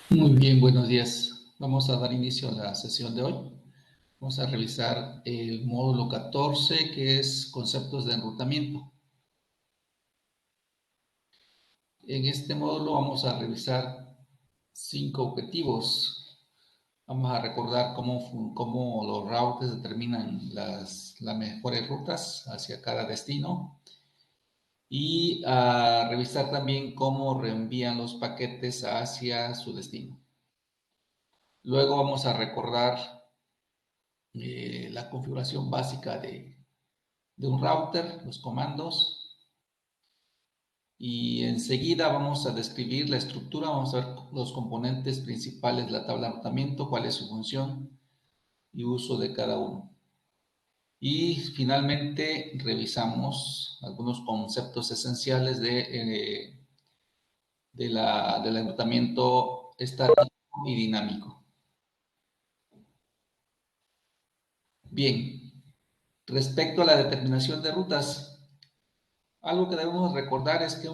Muy bien, buenos días. Vamos a dar inicio a la sesión de hoy. Vamos a revisar el módulo 14, que es conceptos de enrutamiento. En este módulo vamos a revisar 5 objetivos. Vamos a recordar cómo los routers determinan las mejores rutas hacia cada destino y a revisar también cómo reenvían los paquetes hacia su destino. Luego vamos a recordar la configuración básica de un router, los comandos, y enseguida vamos a describir la estructura, vamos a ver los componentes principales de la tabla de enrutamiento, cuál es su función y uso de cada uno. Y finalmente revisamos algunos conceptos esenciales del enrutamiento estático y dinámico. Bien, respecto a la determinación de rutas, algo que debemos recordar es que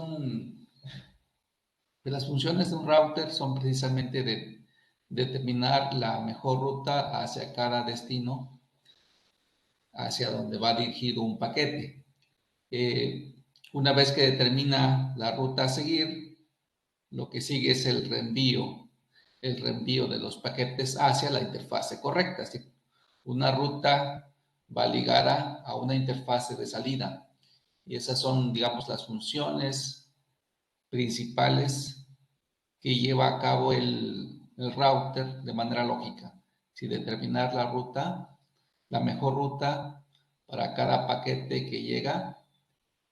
las funciones de un router son precisamente de determinar la mejor ruta hacia cada destino, hacia donde va dirigido un paquete. Eh, una vez que determina la ruta a seguir, lo que sigue es el reenvío de los paquetes hacia la interfase correcta. Así, una ruta va ligada a una interfase de salida y esas son, digamos, las funciones principales que lleva a cabo el router de manera lógica. Si determinar la ruta, la mejor ruta para cada paquete que llega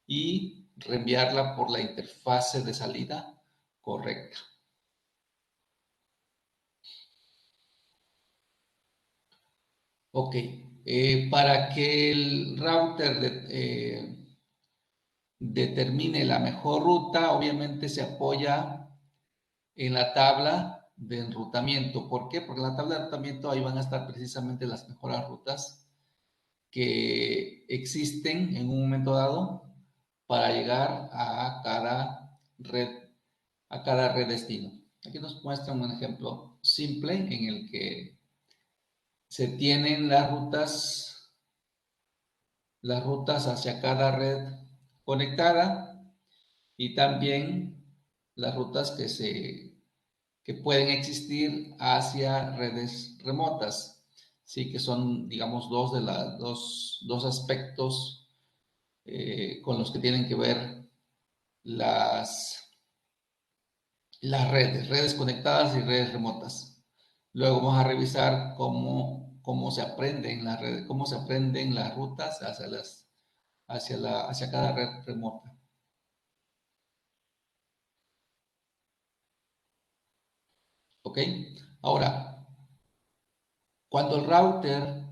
y reenviarla por la interfase de salida correcta. Ok, para que el router determine la mejor ruta, obviamente se apoya en la tabla de enrutamiento. ¿Por qué? Porque en la tabla de enrutamiento ahí van a estar precisamente las mejores rutas que existen en un momento dado para llegar a cada red destino. Aquí nos muestra un ejemplo simple en el que se tienen las rutas hacia cada red conectada y también las rutas que pueden existir hacia redes remotas. Sí, que son, digamos, dos aspectos con los que tienen que ver las, las redes conectadas y redes remotas. Luego vamos a revisar cómo se aprenden las redes, cómo se aprenden las rutas hacia cada red remota. ¿Ok? Ahora, cuando el router,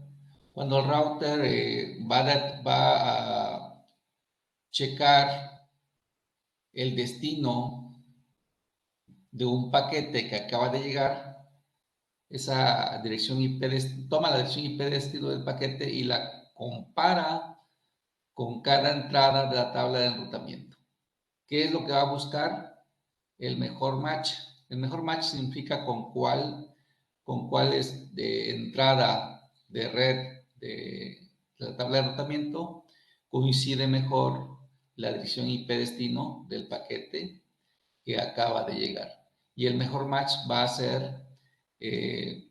cuando el router va a checar el destino de un paquete que acaba de llegar, esa dirección IP, toma la dirección IP de destino del paquete y la compara con cada entrada de la tabla de enrutamiento. ¿Qué es lo que va a buscar? El mejor match. El mejor match significa con cuál es de entrada de red de la tabla de enrutamiento coincide mejor la dirección IP destino del paquete que acaba de llegar. Y el mejor match va a ser eh,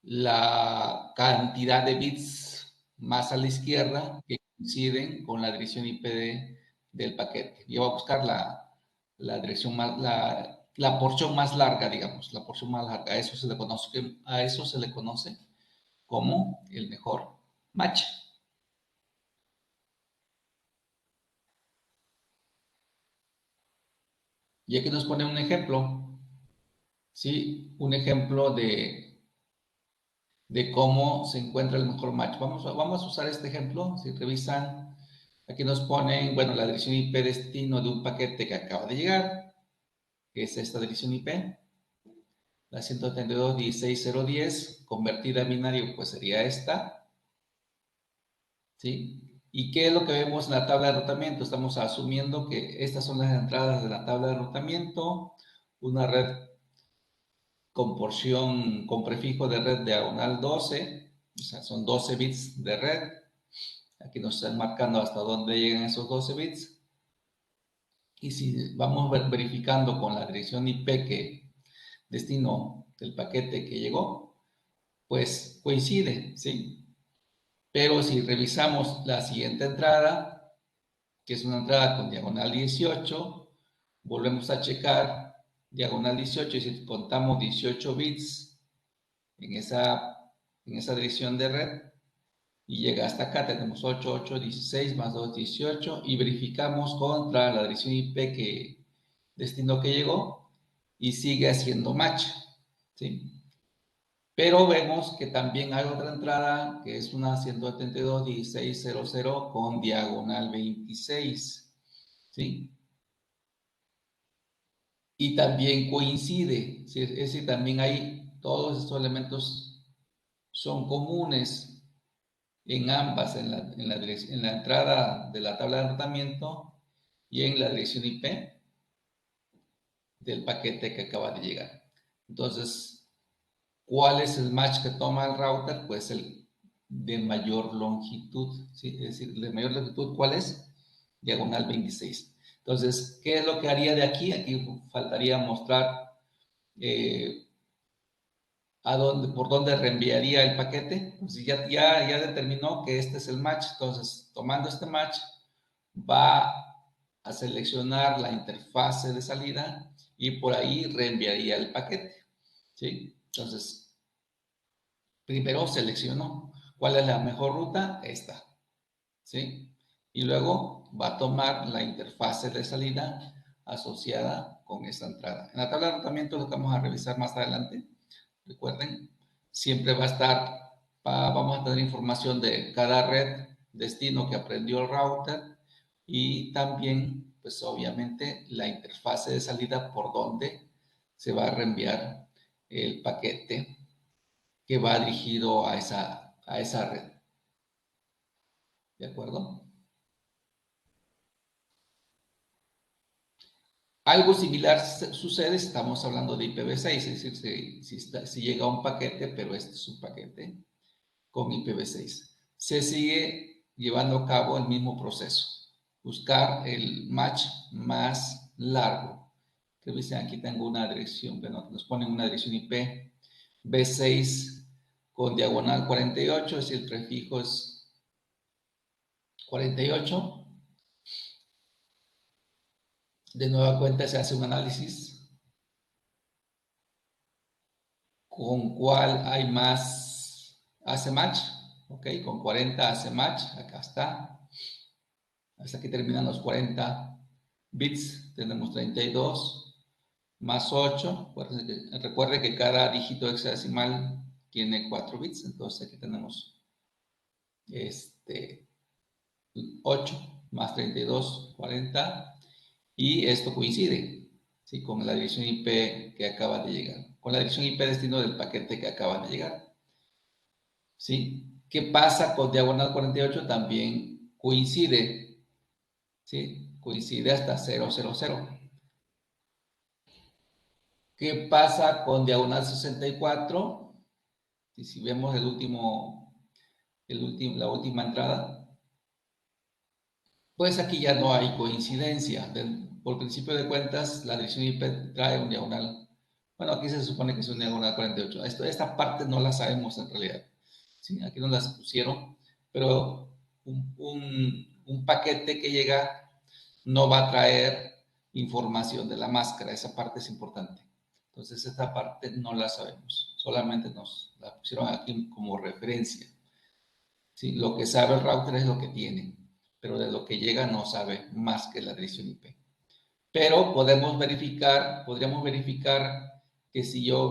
la cantidad de bits más a la izquierda que coinciden con la dirección IP del paquete. Yo voy a buscar la dirección más, la porción más larga, digamos, la porción más larga. A eso se le conoce como el mejor match. Y aquí nos pone un ejemplo, ¿sí? Un ejemplo de cómo se encuentra el mejor match. Vamos a usar este ejemplo. Si revisan, aquí nos ponen, bueno, la dirección IP destino de un paquete que acaba de llegar, que es esta dirección IP, la 132.16.0.10, convertida a binario, pues sería esta, ¿sí? ¿Y qué es lo que vemos en la tabla de rotamiento? Estamos asumiendo que estas son las entradas de la tabla de rotamiento, una red con porción, con prefijo de red diagonal 12, o sea, son 12 bits de red. Aquí nos están marcando hasta dónde llegan esos 12 bits. Y si vamos verificando con la dirección IP que destino del paquete que llegó, pues coincide, ¿sí? Pero si revisamos la siguiente entrada, que es una entrada con diagonal 18, volvemos a checar diagonal 18 y si contamos 18 bits en esa dirección de red y llega hasta acá, tenemos 8, 8, 16 más 2, 18 y verificamos contra la dirección IP que destino que llegó y sigue haciendo match, ¿sí? Pero vemos que también hay otra entrada que es una 172.16.00 con diagonal 26, ¿sí? Y también coincide, ¿sí? Es decir, también hay todos estos elementos son comunes en ambas, en la entrada de la tabla de enrutamiento y en la dirección IP del paquete que acaba de llegar. Entonces, ¿cuál es el match que toma el router? Pues el de mayor longitud, ¿sí? Es decir, de mayor longitud, ¿cuál es? Diagonal 26. Entonces, ¿qué es lo que haría de aquí? Aquí faltaría mostrar eh, por dónde reenviaría el paquete. Pues ya determinó que este es el match. Entonces, tomando este match, va a seleccionar la interfase de salida y por ahí reenviaría el paquete, ¿sí? Entonces, primero selecciono cuál es la mejor ruta, esta, ¿sí? Y luego va a tomar la interfase de salida asociada con esta entrada. En la tabla de enrutamiento, lo que vamos a revisar más adelante, recuerden, siempre va a estar, vamos a tener información de cada red destino que aprendió el router y también, pues obviamente, la interfase de salida por donde se va a reenviar el paquete que va dirigido a esa red. ¿De acuerdo? Algo similar sucede si estamos hablando de IPv6, es decir, si llega un paquete, pero este es un paquete con IPv6. Se sigue llevando a cabo el mismo proceso. Buscar el match más largo. Que dicen, aquí tengo una dirección, bueno, nos ponen una dirección IP B6 con diagonal 48, es decir, el prefijo es 48. De nueva cuenta se hace un análisis con cuál hay más, hace match, ok, con 40 hace match, acá está, hasta que terminan los 40 bits, tenemos 32 más 8, recuerde que cada dígito hexadecimal tiene 4 bits, entonces aquí tenemos 8 más 32, 40, y esto coincide, ¿sí? Con la dirección IP que acaba de llegar, con la dirección IP destino del paquete que acaba de llegar, ¿sí? ¿Qué pasa con diagonal 48? También coincide, ¿sí? Coincide hasta 000. ¿Qué pasa con diagonal 64? Y si vemos la última entrada, pues aquí ya no hay coincidencia. Por principio de cuentas, la dirección IP trae un diagonal. Bueno, aquí se supone que es un diagonal 48. Esta parte no la sabemos en realidad. ¿Sí? Aquí no las pusieron, pero un paquete que llega no va a traer información de la máscara. Esa parte es importante. Entonces, esta parte no la sabemos. Solamente nos la pusieron aquí como referencia. ¿Sí? Lo que sabe el router es lo que tiene, pero de lo que llega no sabe más que la dirección IP. Pero podríamos verificar que si yo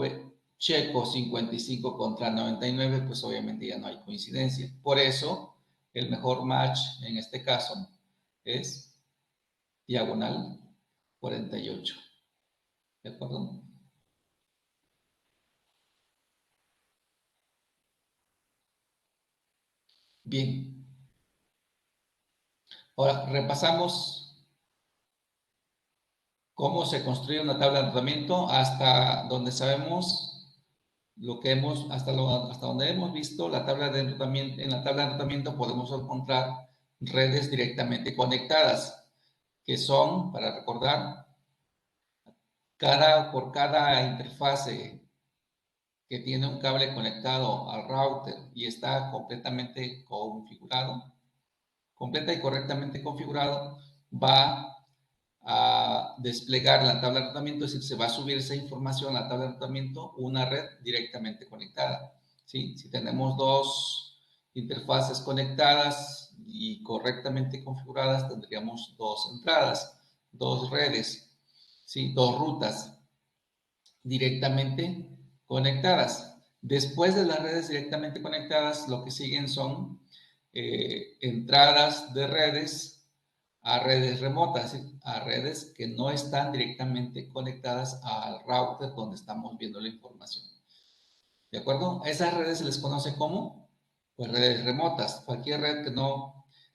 checo 55 contra 99, pues obviamente ya no hay coincidencia. Por eso, el mejor match en este caso es diagonal 48. ¿De acuerdo? Bien. Ahora repasamos cómo se construye una tabla de enrutamiento hasta donde sabemos lo que hemos, hasta donde hemos visto, la tabla de enrutamiento, en la tabla de enrutamiento podemos encontrar redes directamente conectadas, que son, para recordar, por cada interfase que tiene un cable conectado al router y está completamente configurado, completa y correctamente configurado, va a desplegar la tabla de enrutamiento, es decir, se va a subir esa información a la tabla de enrutamiento, una red directamente conectada. ¿Sí? Si tenemos dos interfaces conectadas y correctamente configuradas, tendríamos dos entradas, dos redes, ¿sí? Dos rutas directamente conectadas. Después de las redes directamente conectadas, lo que siguen son entradas de redes a redes remotas, a redes que no están directamente conectadas al router donde estamos viendo la información. ¿De acuerdo? A esas redes se les conoce como pues, redes remotas. Cualquier red que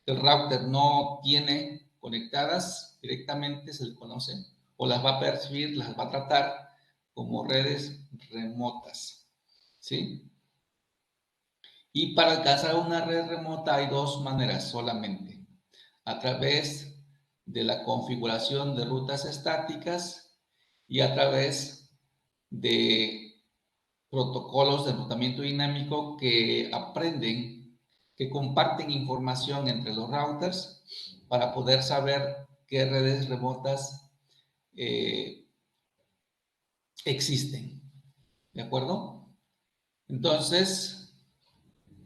el router no tiene conectadas directamente se le conoce o las va a percibir, las va a tratar como redes remotas. ¿Sí? Y para alcanzar una red remota hay dos maneras solamente. A través de la configuración de rutas estáticas y a través de protocolos de enrutamiento dinámico que aprenden, que comparten información entre los routers para poder saber qué redes remotas existen. ¿De acuerdo? Entonces,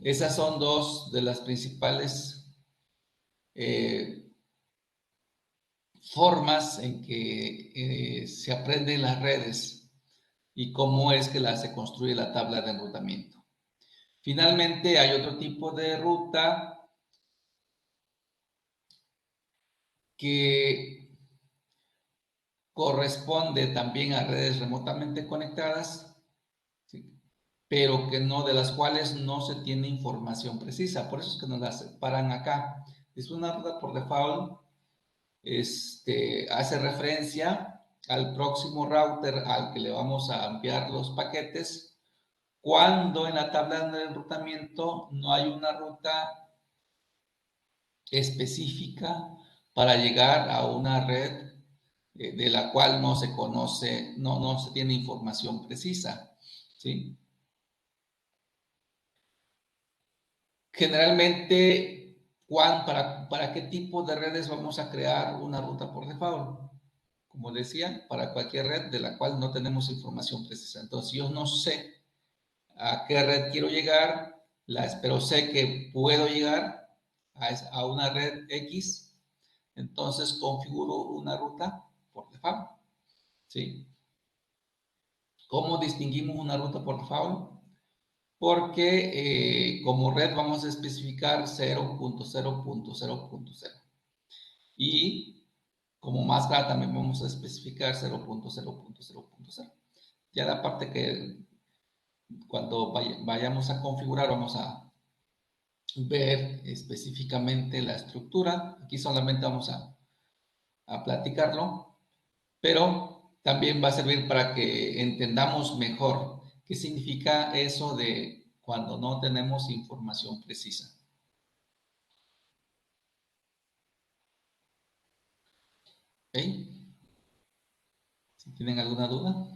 esas son dos de las principales formas en que se aprenden las redes y cómo es que se construye la tabla de enrutamiento. Finalmente, hay otro tipo de ruta que corresponde también a redes remotamente conectadas, ¿sí? Pero que no, de las cuales no se tiene información precisa. Por eso es que nos las separan acá. Es una ruta por default, hace referencia al próximo router al que le vamos a enviar los paquetes, cuando en la tabla de enrutamiento no hay una ruta específica para llegar a una red de la cual no se conoce, no se tiene información precisa, ¿sí? Generalmente, Juan, ¿para qué tipo de redes vamos a crear una ruta por default? Como decía, para cualquier red de la cual no tenemos información precisa. Entonces, yo no sé a qué red quiero llegar, pero sé que puedo llegar a una red X, entonces configuro una ruta por default, ¿sí? ¿Cómo distinguimos una ruta por default? Porque como red vamos a especificar 0.0.0.0 y como máscara también vamos a especificar 0.0.0.0. Ya la parte que cuando vayamos a configurar vamos a ver específicamente la estructura. Aquí solamente vamos a platicarlo, pero también va a servir para que entendamos mejor qué significa eso de cuando no tenemos información precisa. ¿Ok? Si tienen alguna duda.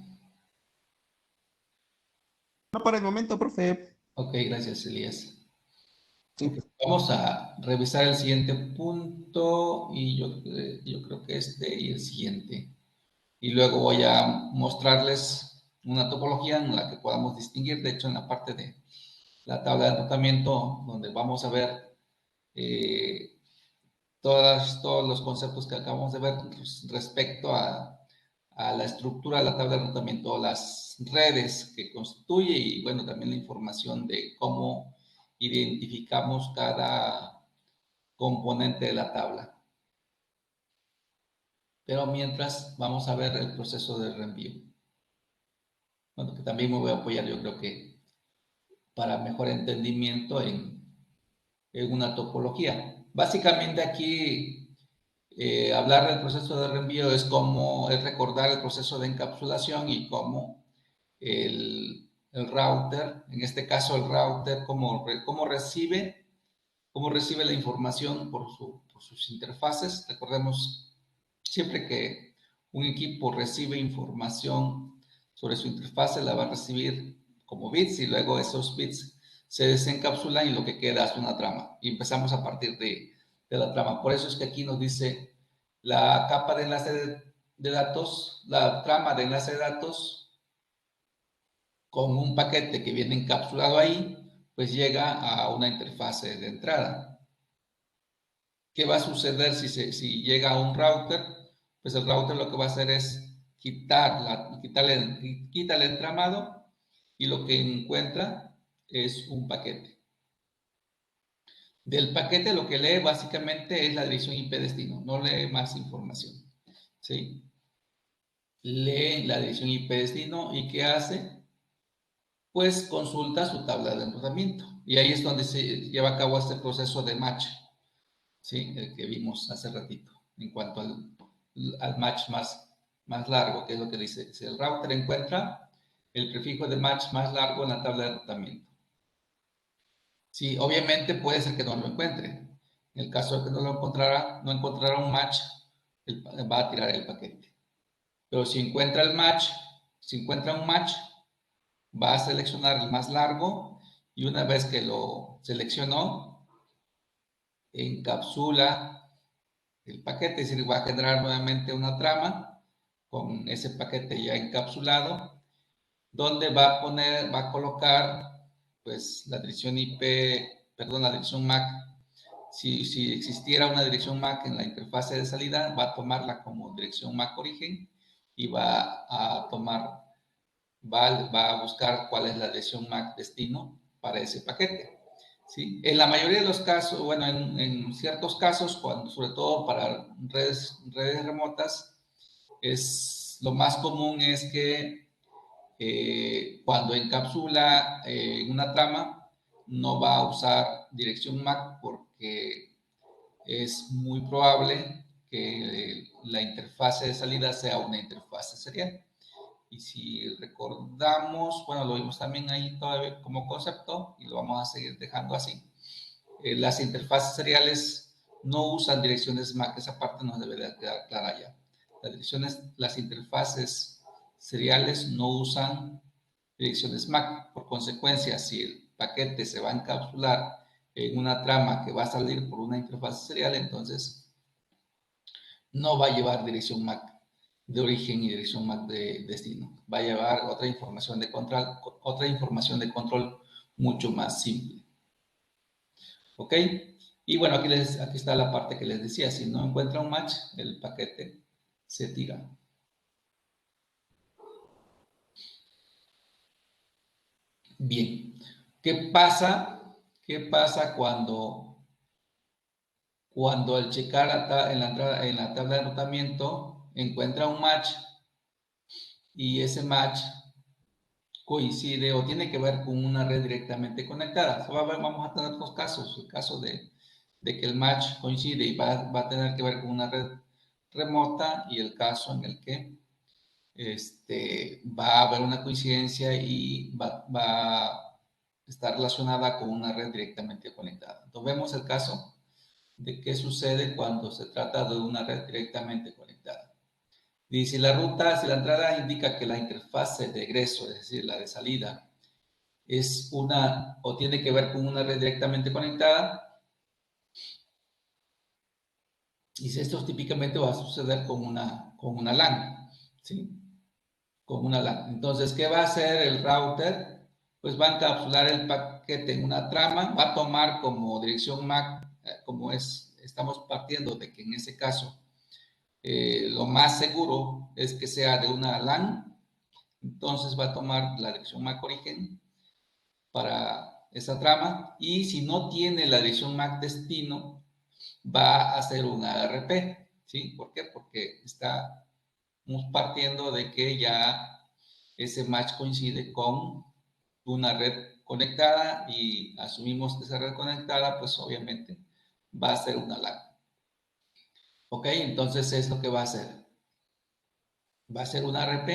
No por el momento, profe. Ok, gracias, Elías. Sí. Ok, vamos a revisar el siguiente punto y yo creo que este y el siguiente. Y luego voy a mostrarles una topología en la que podamos distinguir, de hecho en la parte de la tabla de enrutamiento, donde vamos a ver eh, todos los conceptos que acabamos de ver respecto a la estructura de la tabla de enrutamiento, las redes que constituye y bueno, también la información de cómo identificamos cada componente de la tabla. Pero mientras vamos a ver el proceso de reenvío. Bueno, que también me voy a apoyar yo creo que para mejor entendimiento en una topología. Básicamente aquí hablar del proceso de reenvío es recordar el proceso de encapsulación y cómo el router, en este caso el router, cómo recibe la información por sus interfaces. Recordemos siempre que un equipo recibe información sobre su interfase, la va a recibir como bits y luego esos bits se desencapsulan y lo que queda es una trama. Y empezamos a partir de la trama. Por eso es que aquí nos dice la capa de enlace de datos, la trama de enlace de datos con un paquete que viene encapsulado ahí, pues llega a una interfase de entrada. ¿Qué va a suceder si llega a un router? Pues el router lo que va a hacer es quita el entramado y lo que encuentra es un paquete. Del paquete lo que lee básicamente es la dirección IP destino, no lee más información. ¿Sí? Lee la dirección IP destino y ¿qué hace? Pues consulta su tabla de enrutamiento. Y ahí es donde se lleva a cabo este proceso de match, ¿sí? El que vimos hace ratito, en cuanto al match más largo, que es lo que dice. Si el router encuentra el prefijo de match más largo en la tabla de enrutamiento. Sí, obviamente puede ser que no lo encuentre. En el caso de que no lo encontrara, no encontrará un match, va a tirar el paquete. Pero si encuentra el match, si encuentra un match, va a seleccionar el más largo y una vez que lo seleccionó, encapsula el paquete, es decir, va a generar nuevamente una trama con ese paquete ya encapsulado, donde va a colocar pues la dirección IP, perdón, la dirección MAC. Si existiera una dirección MAC en la interfase de salida, va a tomarla como dirección MAC origen y va a buscar cuál es la dirección MAC destino para ese paquete. ¿Sí? En la mayoría de los casos, bueno, en ciertos casos, sobre todo para redes remotas, lo más común es que cuando encapsula una trama, no va a usar dirección MAC porque es muy probable que la interfase de salida sea una interfase serial. Y si recordamos, bueno, lo vimos también ahí todavía como concepto y lo vamos a seguir dejando así. Las interfaces seriales no usan direcciones MAC, esa parte nos debe de quedar clara ya. Las interfaces seriales no usan direcciones MAC. Por consecuencia, si el paquete se va a encapsular en una trama que va a salir por una interfaz serial, entonces no va a llevar dirección MAC de origen y dirección MAC de destino. Va a llevar otra información de control mucho más simple. ¿Ok? Y bueno, aquí está la parte que les decía. Si no encuentra un match, el paquete se tira. Bien. ¿Qué pasa? ¿Qué pasa cuando al checar en la tabla de rotamiento encuentra un match y ese match coincide o tiene que ver con una red directamente conectada? Vamos a tener dos casos. El caso de que el match coincide y va a tener que ver con una red remota y el caso en el que va a haber una coincidencia y va a estar relacionada con una red directamente conectada. Entonces vemos el caso de qué sucede cuando se trata de una red directamente conectada. Y si la entrada indica que la interfase de egreso, es decir, la de salida, es una o tiene que ver con una red directamente conectada, y esto típicamente va a suceder con una LAN, ¿sí? Con una LAN. Entonces, ¿qué va a hacer el router? Pues va a encapsular el paquete en una trama, va a tomar como dirección MAC, estamos partiendo de que en ese caso lo más seguro es que sea de una LAN, entonces va a tomar la dirección MAC origen para esa trama y si no tiene la dirección MAC destino, va a hacer un ARP, ¿sí? ¿Por qué? Porque estamos partiendo de que ya ese match coincide con una red conectada y asumimos que esa red conectada, pues obviamente va a ser una LAN. ¿Ok? Entonces es lo que va a hacer. Va a ser un ARP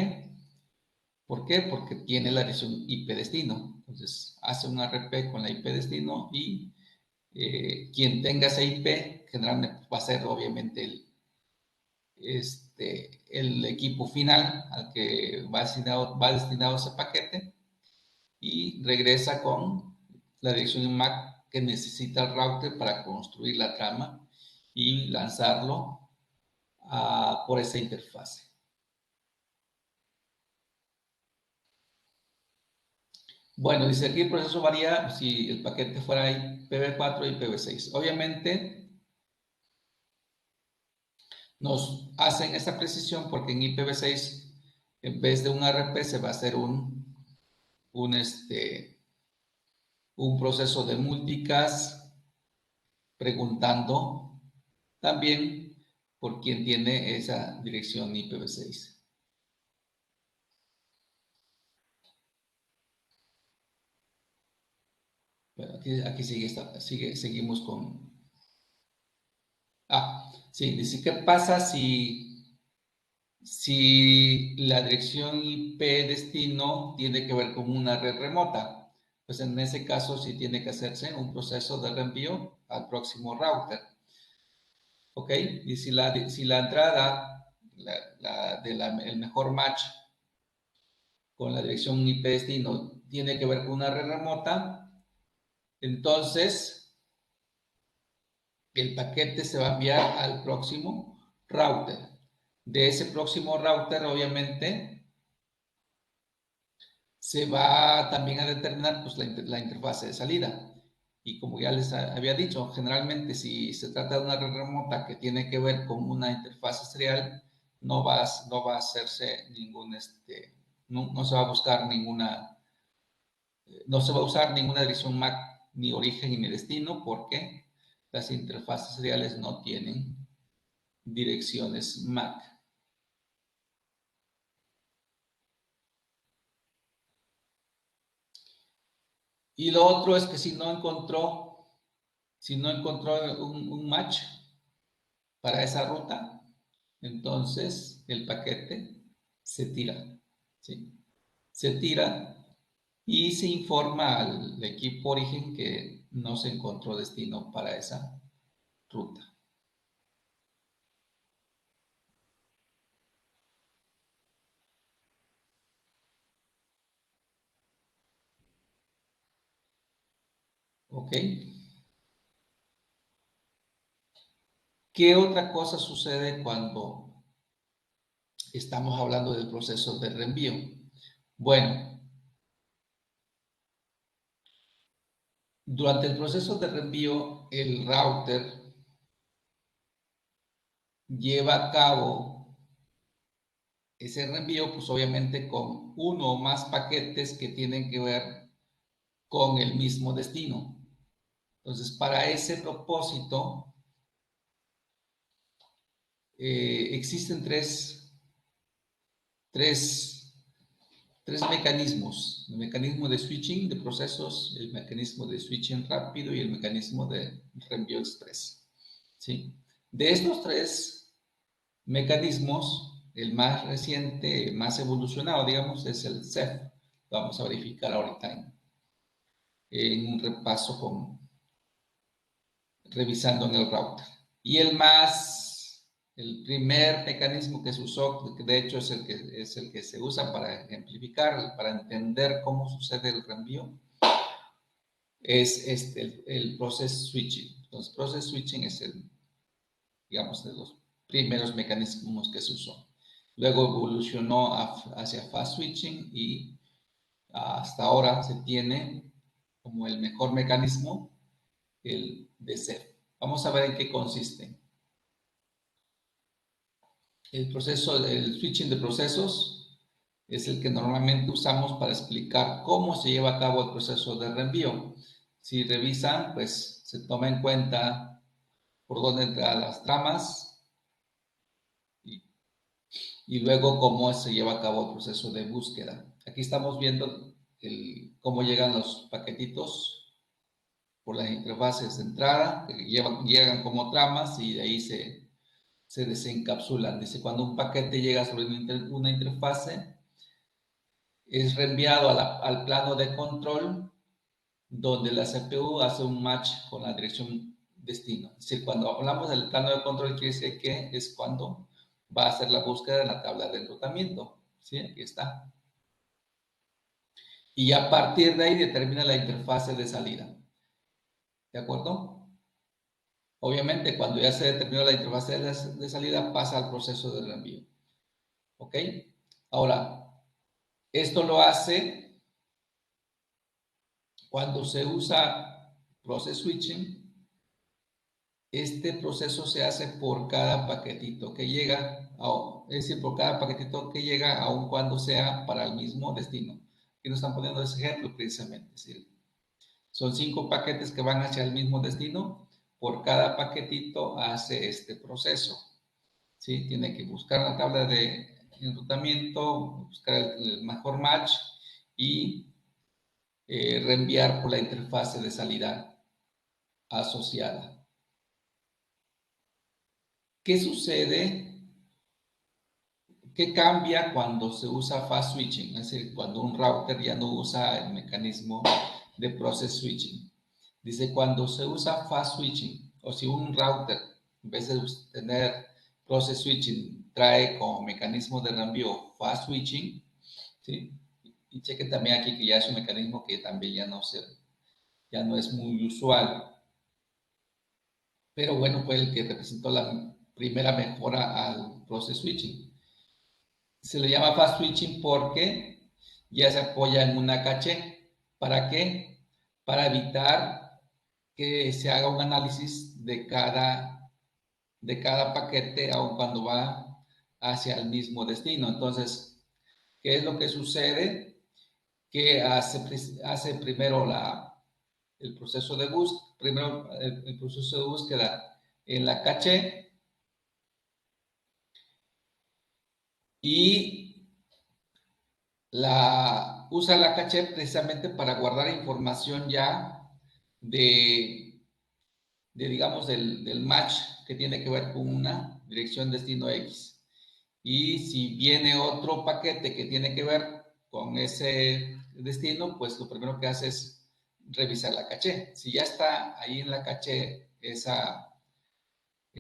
¿Por qué? Porque tiene la dirección IP destino. Entonces, hace un RP con la IP destino y quien tenga esa IP generalmente va a ser obviamente el equipo final al que va destinado ese paquete y regresa con la dirección MAC que necesita el router para construir la trama y lanzarlo por esa interfase. Bueno, dice aquí el proceso varía si el paquete fuera IPv4 y IPv6. Obviamente nos hacen esa precisión porque en IPv6 en vez de un RP se va a hacer un proceso de multicast preguntando también por quién tiene esa dirección IPv6. Bueno, aquí seguimos con... Sí, dice, ¿qué pasa si la dirección IP destino tiene que ver con una red remota? Pues en ese caso sí tiene que hacerse un proceso de reenvío al próximo router. ¿Ok? Y si la entrada, el mejor match con la dirección IP destino tiene que ver con una red remota, entonces el paquete se va a enviar al próximo router. De ese próximo router, obviamente, se va también a determinar pues, la interfase de salida. Y como ya les había dicho, generalmente si se trata de una red remota que tiene que ver con una interfase serial, no va a hacerse no se va a buscar no se va a usar ninguna dirección MAC ni origen ni destino porque las interfaces seriales no tienen direcciones MAC. Y lo otro es que si no encontró un match para esa ruta, entonces el paquete se tira, ¿sí? Se tira y se informa al equipo origen que no se encontró destino para esa ruta. ¿Ok? ¿Qué otra cosa sucede cuando estamos hablando del proceso de reenvío? Bueno, durante el proceso de reenvío, el router lleva a cabo ese reenvío, pues obviamente con uno o más paquetes que tienen que ver con el mismo destino. Entonces, para ese propósito, existen tres, tres mecanismos. El mecanismo de switching de procesos, el mecanismo de switching rápido y el mecanismo de reenvío express. ¿Sí? De estos tres mecanismos, el más reciente, más evolucionado, digamos, es el CEF. Vamos a verificar ahorita en un repaso revisando en el router. Y el primer mecanismo que se usó, que de hecho es el que se usa para ejemplificar, para entender cómo sucede el reenvío, es el process switching. Entonces, process switching es digamos, de los primeros mecanismos que se usó. Luego evolucionó hacia fast switching y hasta ahora se tiene como el mejor mecanismo el de CEF. Vamos a ver en qué consiste. El switching de procesos es el que normalmente usamos para explicar cómo se lleva a cabo el proceso de reenvío. Si revisan, pues se toma en cuenta por dónde entran las tramas y luego cómo se lleva a cabo el proceso de búsqueda. Aquí estamos viendo cómo llegan los paquetitos por las interfaces de entrada, que llegan como tramas y de ahí se desencapsulan. Dice, cuando un paquete llega sobre una interfase, es reenviado al plano de control, donde la CPU hace un match con la dirección destino. Es decir, cuando hablamos del plano de control, quiere decir que es cuando va a hacer la búsqueda en la tabla de enrutamiento. ¿Sí? Aquí está. Y a partir de ahí determina la interfase de salida. ¿De acuerdo? Obviamente, cuando ya se determinó la interfase de salida, pasa al proceso de reenvío. ¿Ok? Ahora, esto lo hace cuando se usa process switching. Este proceso se hace por cada paquetito que llega, es decir, por cada paquetito que llega, aun cuando sea para el mismo destino. Aquí nos están poniendo ese ejemplo precisamente. Es decir, son 5 paquetes que van hacia el mismo destino. Por cada paquetito hace este proceso. ¿Sí? Tiene que buscar la tabla de enrutamiento, buscar el mejor match y reenviar por la interfase de salida asociada. ¿Qué sucede? ¿Qué cambia cuando se usa fast switching? Es decir, cuando un router ya no usa el mecanismo de process switching. Dice, cuando se usa fast switching, o si un router, en vez de tener process switching, trae como mecanismo de reenvío fast switching, ¿sí? Y cheque también aquí que ya es un mecanismo que también ya no es muy usual. Pero bueno, fue el que representó la primera mejora al process switching. Se le llama fast switching porque ya se apoya en una caché. ¿Para qué? Para evitar que se haga un análisis de cada paquete, aun cuando va hacia el mismo destino. Entonces, ¿qué es lo que sucede? Que hace primero el proceso de búsqueda, primero el proceso de búsqueda en la caché y usa la caché precisamente para guardar información ya de, digamos, del match que tiene que ver con una dirección destino X. Y si viene otro paquete que tiene que ver con ese destino, pues lo primero que hace es revisar la caché. Si ya está ahí en la caché esa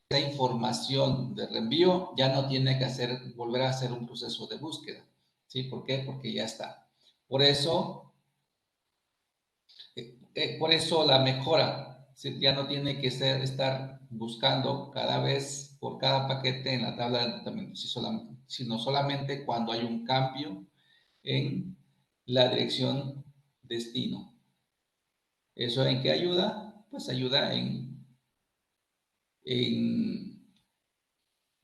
información de reenvío, ya no tiene que volver a hacer un proceso de búsqueda. ¿Sí? ¿Por qué? Porque ya está. Por eso, por eso la mejora, ¿sí? Ya no tiene que estar buscando cada vez por cada paquete en la tabla de tratamiento, sino solamente cuando hay un cambio en la dirección destino. ¿Eso en qué ayuda? Pues ayuda en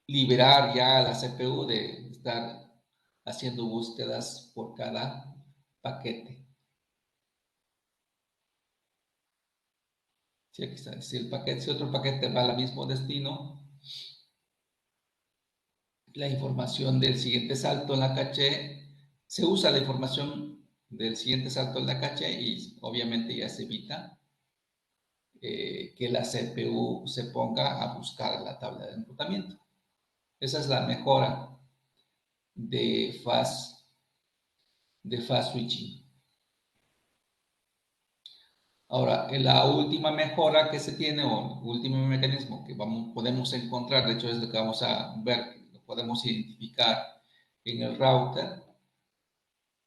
liberar ya a la CPU de estar haciendo búsquedas por cada paquete. Sí, aquí está. Si otro paquete va al mismo destino, la información del siguiente salto en la caché, se usa la información del siguiente salto en la caché y obviamente ya se evita que la CPU se ponga a buscar la tabla de enrutamiento. Esa es la mejora de fast switching. Ahora, la última mejora que se tiene o último mecanismo que podemos encontrar, de hecho es lo que vamos a ver, lo podemos identificar en el router,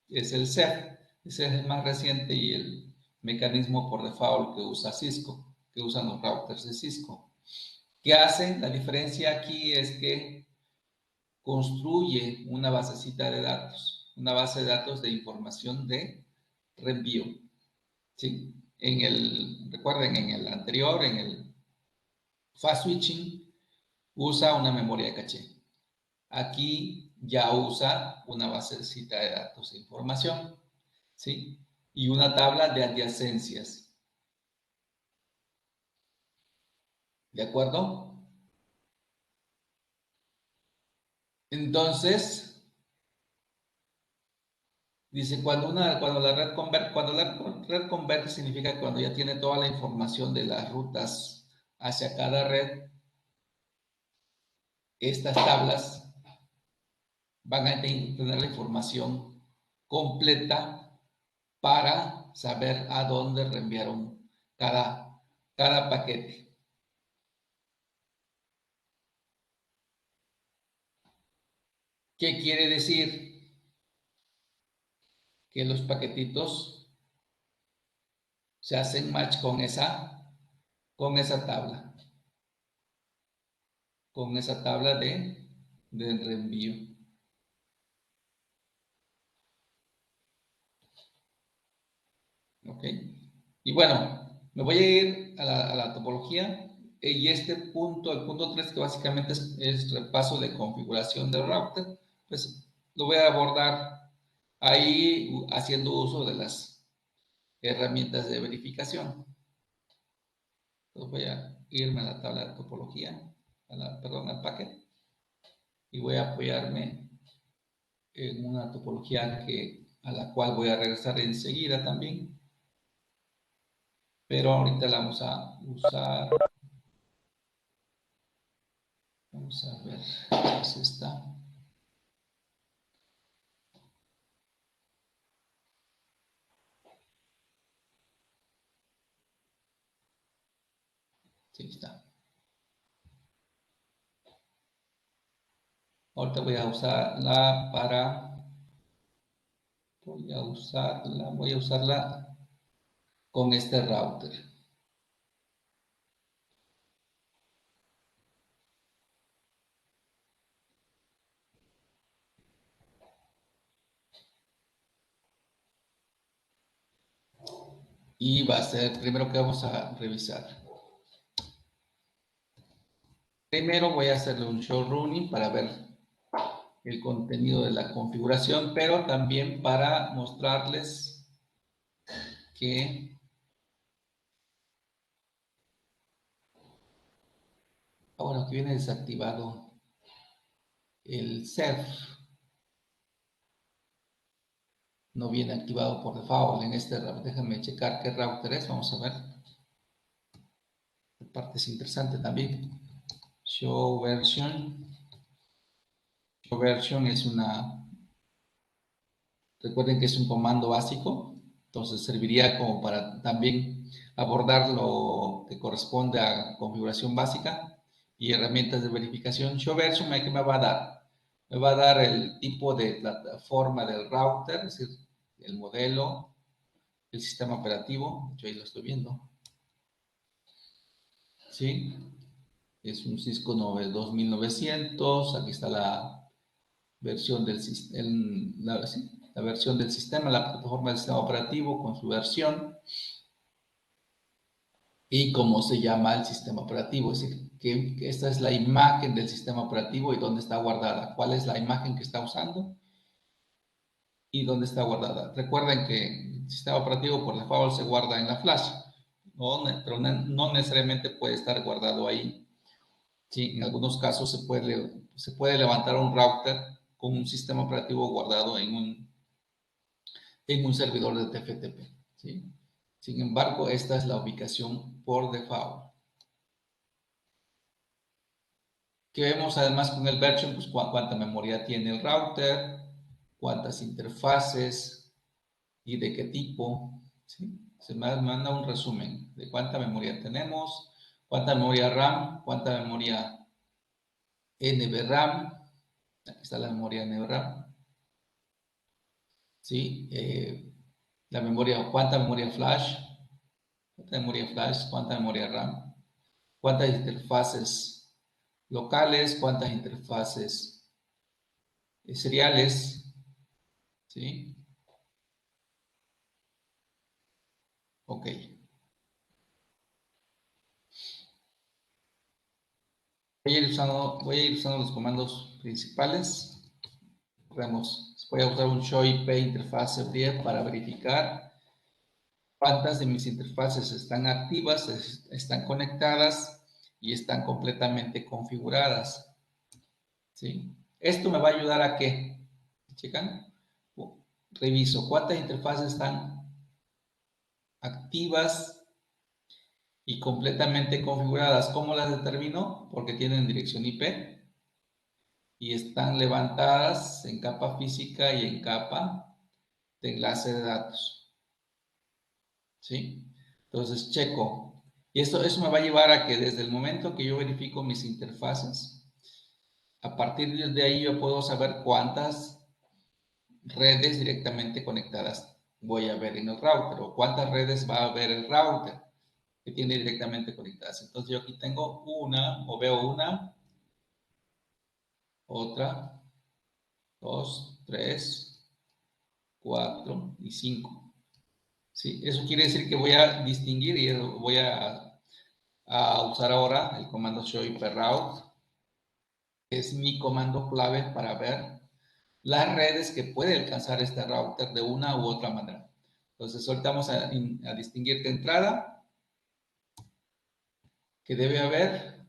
es el CEF. Ese es el más reciente y el mecanismo por default que usa Cisco, que usan los routers de Cisco. ¿Qué hace? La diferencia aquí es que construye una basecita de datos, una base de datos de información de reenvío. ¿Sí? Recuerden, en el anterior, en el fast switching, usa una memoria de caché. Aquí ya usa una basecita de datos de información, ¿sí? Y una tabla de adyacencias. ¿De acuerdo? Entonces, dice, cuando la red converge significa cuando ya tiene toda la información de las rutas hacia cada red, estas tablas van a tener la información completa para saber a dónde reenviaron cada paquete. ¿Qué quiere decir? Que los paquetitos se hacen match con esa tabla. Con esa tabla de reenvío. ¿Ok? Y bueno, me voy a ir a la topología y este punto, el punto 3, que básicamente es repaso de configuración del router, pues lo voy a abordar ahí haciendo uso de las herramientas de verificación. Entonces voy a irme a la tabla de topología, perdón, al paquete, y voy a apoyarme en una topología a la cual voy a regresar enseguida también, pero ahorita la vamos a usar. Vamos a ver, es esta. Sí, está. Ahorita voy a usarla voy a usarla con este router. Y va a ser primero que vamos a revisar. Primero voy a hacerle un show running para ver el contenido de la configuración, pero también para mostrarles que ahora que viene desactivado el CERF, no viene activado por default en este router. Déjenme checar qué router es, vamos a ver. La parte es interesante también. Show version. Show version es recuerden que es un comando básico, entonces serviría como para también abordar lo que corresponde a configuración básica y herramientas de verificación. Show version, ¿qué me va a dar? Me va a dar el tipo de plataforma del router, es decir, el modelo, el sistema operativo, yo ahí lo estoy viendo. ¿Sí? Es un Cisco 2900, aquí está la versión del la versión del sistema, la plataforma del sistema operativo con su versión y cómo se llama el sistema operativo, es decir, que esta es la imagen del sistema operativo y dónde está guardada, cuál es la imagen que está usando y dónde está guardada. Recuerden que el sistema operativo por default se guarda en la flash, pero no necesariamente puede estar guardado ahí. Sí, en algunos casos se puede levantar un router con un sistema operativo guardado en un servidor de TFTP. ¿Sí? Sin embargo, esta es la ubicación por default. ¿Qué vemos además con el version? Pues cuánta memoria tiene el router, cuántas interfaces y de qué tipo. ¿Sí? Se me manda un resumen de cuánta memoria tenemos, cuánta memoria RAM, cuánta memoria NVRAM. Aquí está la memoria NVRAM. ¿Sí? La memoria, cuánta memoria flash, cuánta memoria RAM, cuántas interfaces locales, cuántas interfaces seriales, ¿sí? Ok. Voy a ir usando los comandos principales. Voy a usar un show IP interface 10 para verificar cuántas de mis interfaces están activas, están conectadas y están completamente configuradas. ¿Sí? Esto me va a ayudar a qué. ¿Checan? Reviso cuántas interfaces están activas y completamente configuradas. ¿Cómo las determino? Porque tienen dirección IP y están levantadas en capa física y en capa de enlace de datos. ¿Sí? Entonces, checo. Y eso me va a llevar a que desde el momento que yo verifico mis interfaces, a partir de ahí yo puedo saber cuántas redes directamente conectadas voy a ver en el router o cuántas redes va a ver el router que tiene directamente conectadas. Entonces yo aquí tengo una, o veo una, otra, 2, 3, 4 y 5. ¿Sí? Eso quiere decir que voy a distinguir y voy a usar ahora el comando show route, que es mi comando clave para ver las redes que puede alcanzar este router de una u otra manera. Entonces, ahorita vamos a distinguir de entrada que debe haber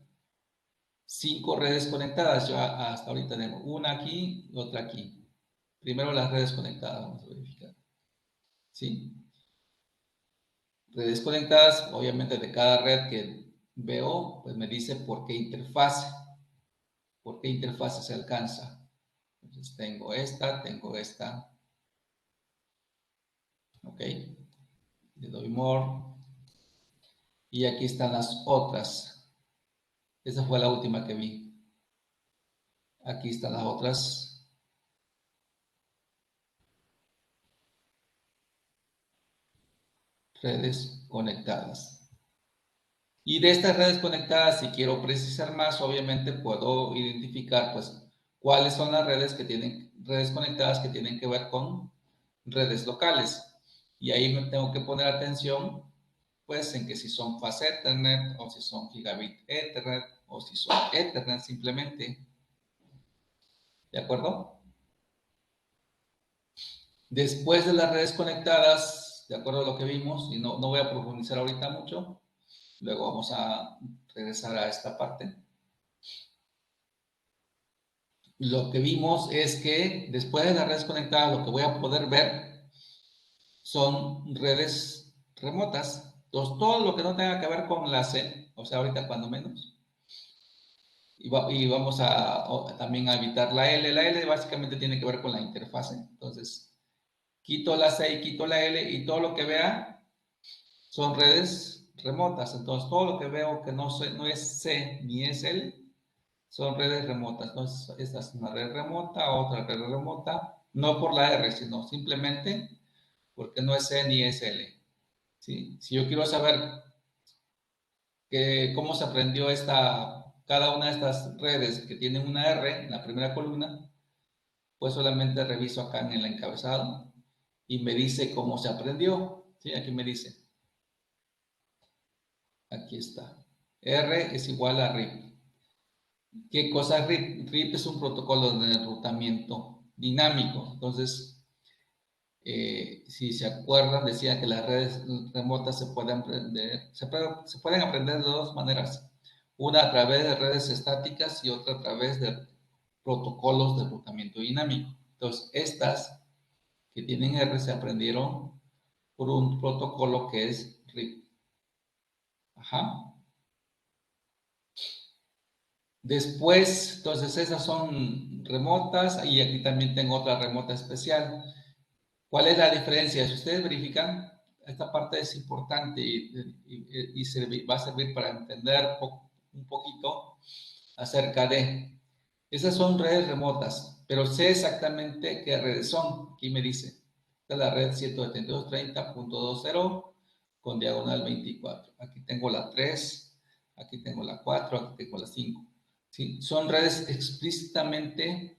5 redes conectadas. Yo hasta ahorita tengo una aquí y otra aquí. Primero las redes conectadas, vamos a verificar. ¿Sí? Redes conectadas, obviamente de cada red que veo, pues me dice por qué interfase se alcanza. Entonces tengo esta, ok, le doy more, y aquí están las otras. Esa fue la última que vi. Aquí están las otras. Redes conectadas. Y de estas redes conectadas, si quiero precisar más, obviamente puedo identificar, pues, cuáles son las redes que tienen, redes conectadas que tienen que ver con redes locales. Y ahí me tengo que poner atención, pues, en que si son Fast Ethernet, o si son Gigabit Ethernet, o si son Ethernet simplemente. ¿De acuerdo? Después de las redes conectadas, de acuerdo a lo que vimos, y no voy a profundizar ahorita mucho, luego vamos a regresar a esta parte. Lo que vimos es que después de las redes conectadas, lo que voy a poder ver son redes remotas. Entonces, todo lo que no tenga que ver con la C, o sea, ahorita cuando menos. Y vamos también a evitar la L. La L básicamente tiene que ver con la interfase. Entonces, quito la C y quito la L y todo lo que vea son redes remotas. Entonces, todo lo que veo que no es C ni es L, son redes remotas. Entonces, esta es una red remota, otra red remota, no por la R, sino simplemente porque no es C ni es L. ¿Sí? Si yo quiero saber cómo se aprendió cada una de estas redes que tienen una R en la primera columna, pues solamente reviso acá en el encabezado y me dice cómo se aprendió. ¿Sí? Aquí me dice. Aquí está. R es igual a RIP. ¿Qué cosa es RIP? RIP es un protocolo de enrutamiento dinámico. Entonces, si se acuerdan, decía que las redes remotas se pueden aprender de dos maneras. Una a través de redes estáticas y otra a través de protocolos de enrutamiento dinámico. Entonces, estas que tienen R se aprendieron por un protocolo que es RIP. Ajá. Después, entonces esas son remotas y aquí también tengo otra remota especial. ¿Cuál es la diferencia? Si ustedes verifican, esta parte es importante y va a servir para entender un poquito acerca de. Esas son redes remotas, pero sé exactamente qué redes son. Aquí me dice, esta es la red 172.30.20 con diagonal 24. Aquí tengo la 3, aquí tengo la 4, aquí tengo la 5. ¿Sí? Son redes explícitamente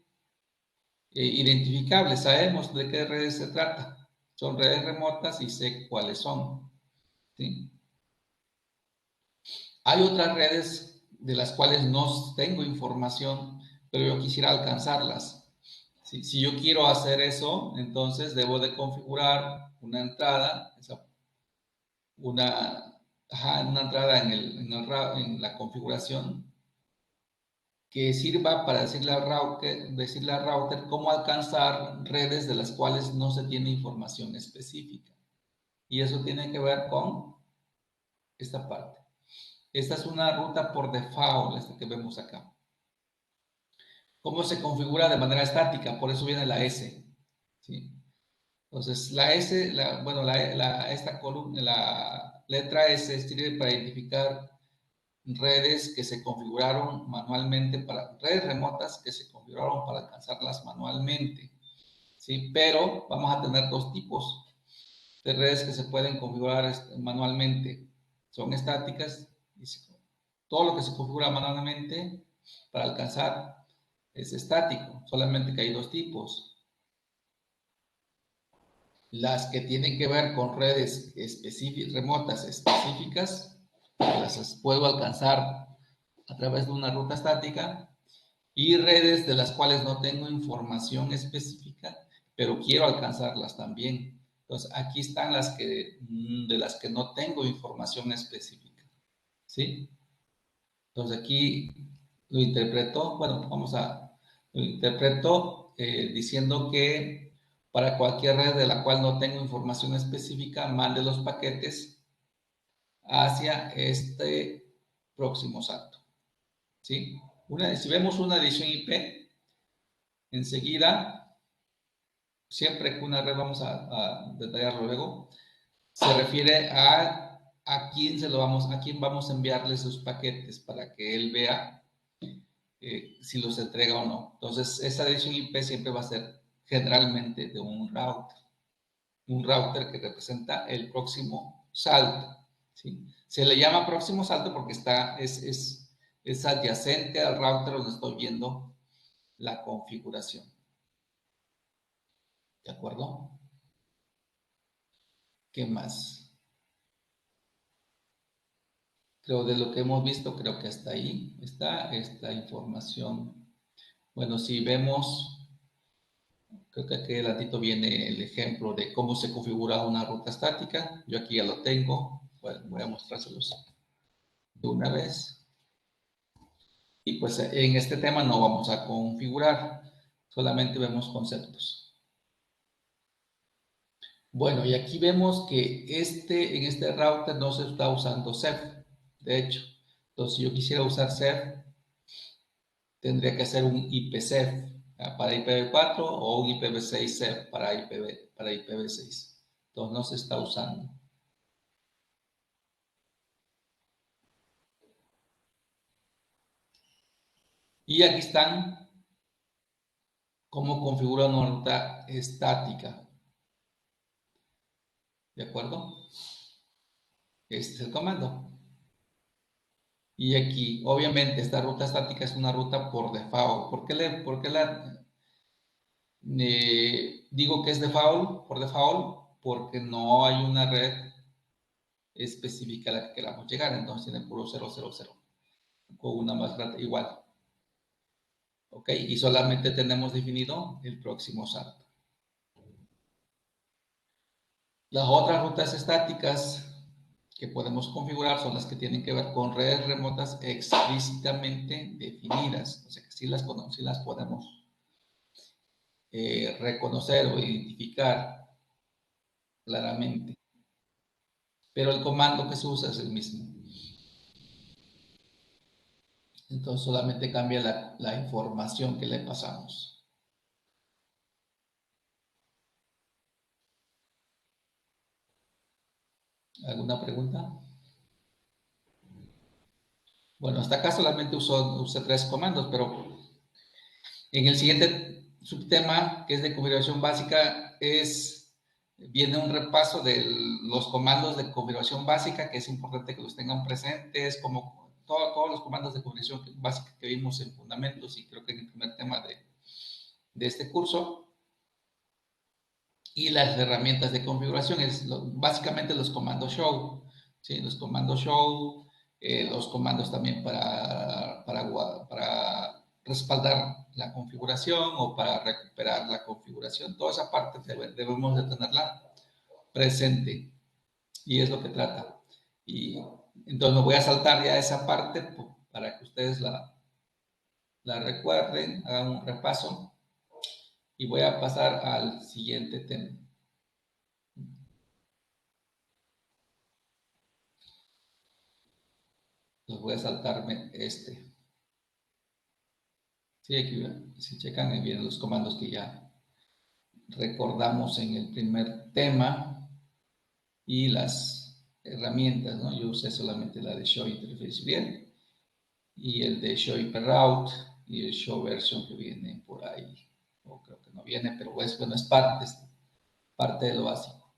identificables. Sabemos de qué redes se trata. Son redes remotas y sé cuáles son. ¿Sí? Hay otras redes de las cuales no tengo información, pero yo quisiera alcanzarlas. Si yo quiero hacer eso, entonces debo de configurar una entrada, una entrada en la configuración que sirva para decirle al router cómo alcanzar redes de las cuales no se tiene información específica. Y eso tiene que ver con esta parte. Esta es una ruta por default, esta que vemos acá. ¿Cómo se configura de manera estática? Por eso viene la S. ¿Sí? Entonces, la S, esta columna, la letra S sirve para identificar redes que se configuraron manualmente, redes remotas que se configuraron para alcanzarlas manualmente, ¿sí? Pero vamos a tener dos tipos de redes que se pueden configurar manualmente. Son estáticas, y todo lo que se configura manualmente para alcanzar es estático, solamente que hay dos tipos. Las que tienen que ver con redes remotas específicas, las puedo alcanzar a través de una ruta estática, y redes de las cuales no tengo información específica, pero quiero alcanzarlas también. Entonces, aquí están de las que no tengo información específica, ¿sí? Entonces, aquí lo interpreto, lo interpreto diciendo que para cualquier red de la cual no tengo información específica, mande los paquetes hacia este próximo salto, ¿sí? Si vemos una dirección IP, enseguida, siempre que una red, vamos a detallarlo luego, se refiere a quién vamos a enviarle sus paquetes para que él vea si los entrega o no. Entonces, esa dirección IP siempre va a ser generalmente de un router que representa el próximo salto, ¿sí? Se le llama próximo salto porque es adyacente al router donde estoy viendo la configuración. ¿De acuerdo? ¿Qué más? Creo de lo que hemos visto, creo que hasta ahí está esta información. Bueno, si vemos, creo que aquí adelantito viene el ejemplo de cómo se configura una ruta estática. Yo aquí ya lo tengo. Bueno, voy a mostrárselos de una vez. Y pues en este tema no vamos a configurar, solamente vemos conceptos. Bueno, y aquí vemos que en este router no se está usando CEF, de hecho. Entonces, si yo quisiera usar CEF, tendría que hacer un IPCEF para IPv4 o un IPv6 CEF para IPv6. Entonces, no se está usando. Y aquí están cómo configurar una ruta estática. ¿De acuerdo? Este es el comando. Y aquí, obviamente, esta ruta estática es una ruta por default. ¿Por qué digo que es default? Por default, porque no hay una red específica a la que queramos llegar. Entonces tiene puro 000 con una más grande igual. ¿Ok? Y solamente tenemos definido el próximo salto. Las otras rutas estáticas que podemos configurar son las que tienen que ver con redes remotas explícitamente definidas. O sea que sí las podemos reconocer o identificar claramente. Pero el comando que se usa es el mismo. Entonces solamente cambia la información que le pasamos. ¿Alguna pregunta? Bueno, hasta acá solamente usé 3 comandos, pero en el siguiente subtema, que es de configuración básica, viene un repaso de los comandos de configuración básica, que es importante que los tengan presentes, como todos los comandos de configuración básica que vimos en fundamentos y creo que en el primer tema de este curso. Y las herramientas de configuración, básicamente los comandos show, ¿sí? Los comandos show, los comandos también para respaldar la configuración o para recuperar la configuración. Toda esa parte debemos de tenerla presente y es lo que trata. Y entonces me voy a saltar ya esa parte para que ustedes la recuerden, hagan un repaso y voy a pasar al siguiente tema. Los voy a saltarme este. Sí, aquí, si checan, vienen los comandos que ya recordamos en el primer tema y las herramientas, ¿no? Yo usé solamente la de Show Interface Bien y el de Show Hyperroute y el Show Version que viene por ahí, o creo que no viene, pero pues, bueno, es parte de lo básico.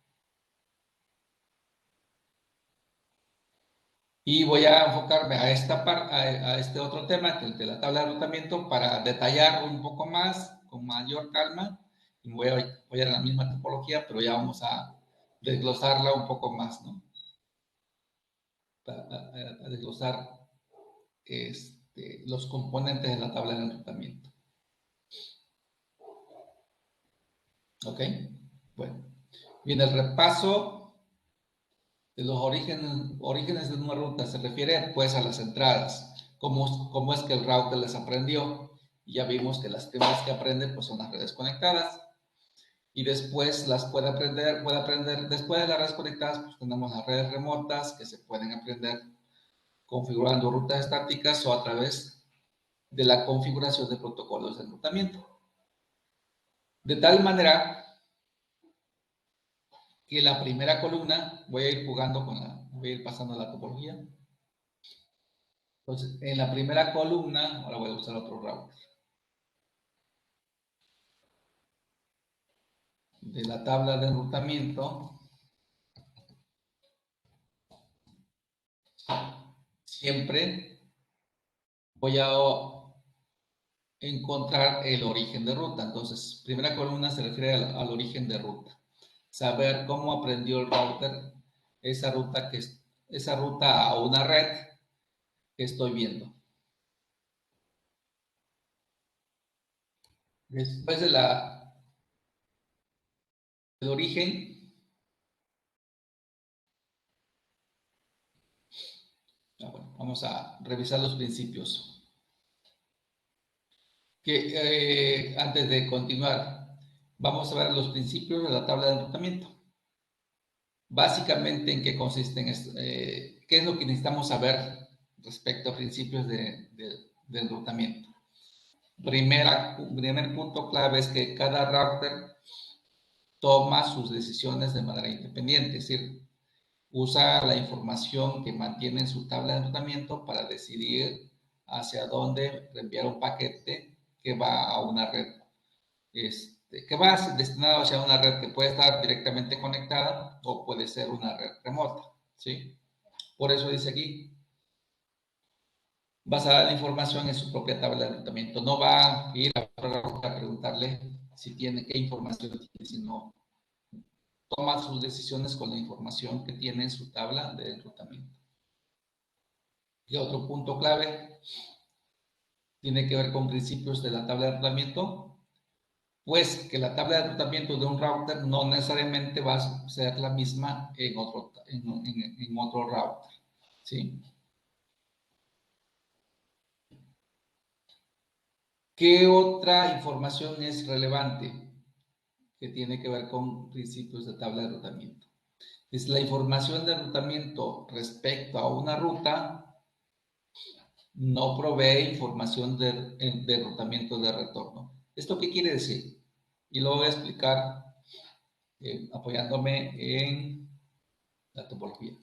Y voy a enfocarme a este otro tema, que es el de la tabla de rotamiento, para detallar un poco más, con mayor calma. Y voy a ir a la misma topología, pero ya vamos a desglosarla un poco más, ¿no? A desglosar los componentes de la tabla de rotamiento. ¿Ok? Bueno, viene el repaso de los orígenes de una ruta. Se refiere pues a las entradas, cómo es que el router les aprendió. Y ya vimos que las primeras que aprenden pues son las redes conectadas. Y después las puede aprender, después de las redes conectadas pues tenemos las redes remotas que se pueden aprender configurando rutas estáticas o a través de la configuración de protocolos de enrutamiento. De tal manera que la primera columna, voy a ir jugando voy a ir pasando la topología. Entonces, en la primera columna, ahora voy a usar otro router. De la tabla de enrutamiento, siempre voy a encontrar el origen de ruta. Entonces, primera columna se refiere al origen de ruta. Saber cómo aprendió el router esa ruta a una red que estoy viendo. Después del origen, bueno, vamos a revisar los principios. Antes de continuar, vamos a ver los principios de la tabla de enrutamiento. Básicamente, ¿en qué consisten? ¿Qué es lo que necesitamos saber respecto a principios de enrutamiento? Primer punto clave es que cada router toma sus decisiones de manera independiente, es decir, usa la información que mantiene en su tabla de enrutamiento para decidir hacia dónde enviar un paquete que va a una red, que va destinado hacia una red que puede estar directamente conectada o puede ser una red remota, ¿sí? Por eso dice aquí, basada en la información en su propia tabla de enrutamiento. No va a ir a preguntarle si tiene, qué información tiene, sino toma sus decisiones con la información que tiene en su tabla de enrutamiento. Y otro punto clave tiene que ver con principios de la tabla de enrutamiento, pues que la tabla de enrutamiento de un router no necesariamente va a ser la misma en otro router, ¿sí? ¿Qué otra información es relevante que tiene que ver con principios de tabla de enrutamiento? Es la información de enrutamiento respecto a una ruta no provee información de enrutamiento de retorno. ¿Esto qué quiere decir? Y lo voy a explicar apoyándome en la topología.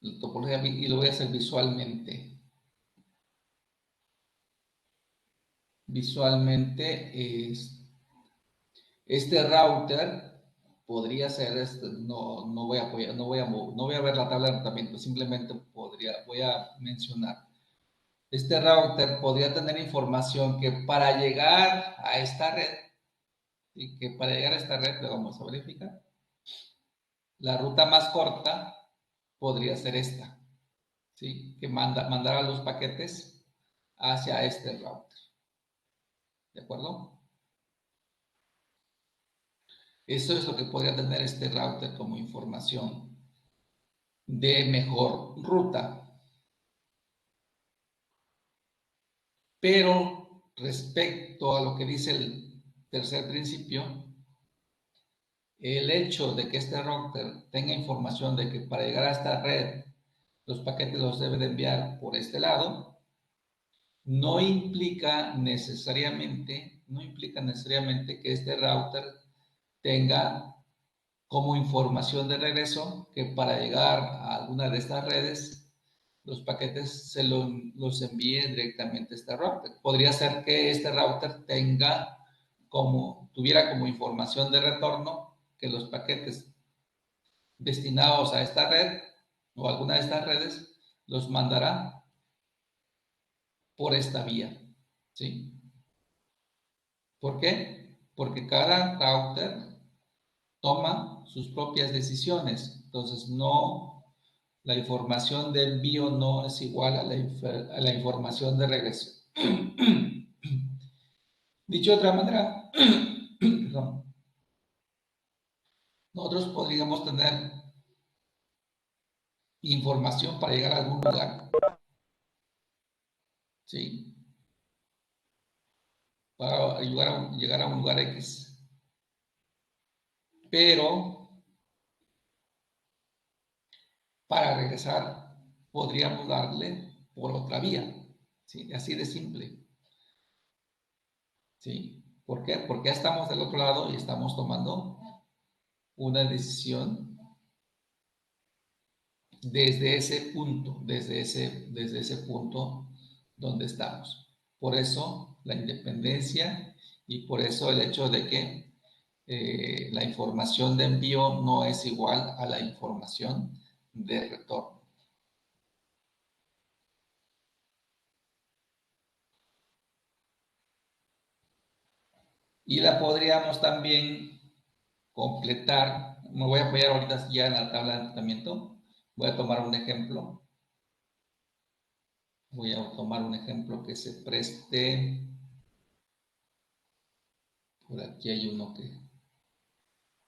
La topología y lo voy a hacer visualmente. Visualmente, este router podría ser, no voy a apoyar, no voy a ver la tabla de enrutamiento, simplemente voy a mencionar. Este router podría tener información que para llegar a esta red, y que para llegar a esta red, lo vamos a verificar, la ruta más corta podría ser esta, ¿sí? Que mandara los paquetes hacia este router, ¿de acuerdo? Eso es lo que podría tener este router como información de mejor ruta. Pero respecto a lo que dice el tercer principio, el hecho de que este router tenga información de que para llegar a esta red los paquetes los debe de enviar por este lado, no implica necesariamente que este router tenga como información de regreso que para llegar a alguna de estas redes los paquetes los envíe directamente a este router. Podría ser que este router tuviera como información de retorno que los paquetes destinados a esta red o alguna de estas redes los mandará por esta vía, ¿sí? ¿Por qué? Porque cada router toma sus propias decisiones, entonces la información de envío no es igual a la información de regreso. Dicho de otra manera, perdón, nosotros podríamos tener información para llegar a algún lugar, ¿sí? Para llegar a un lugar X. Pero para regresar podríamos darle por otra vía, ¿sí? Así de simple, ¿sí? ¿Por qué? Porque ya estamos del otro lado y estamos tomando una decisión desde ese punto donde estamos. Por eso la independencia y por eso el hecho de que la información de envío no es igual a la información de retorno. Y la podríamos también completar. Me voy a apoyar ahorita ya en la tabla de tratamiento. Voy a tomar un ejemplo. Voy a tomar un ejemplo que se preste. Por aquí hay uno que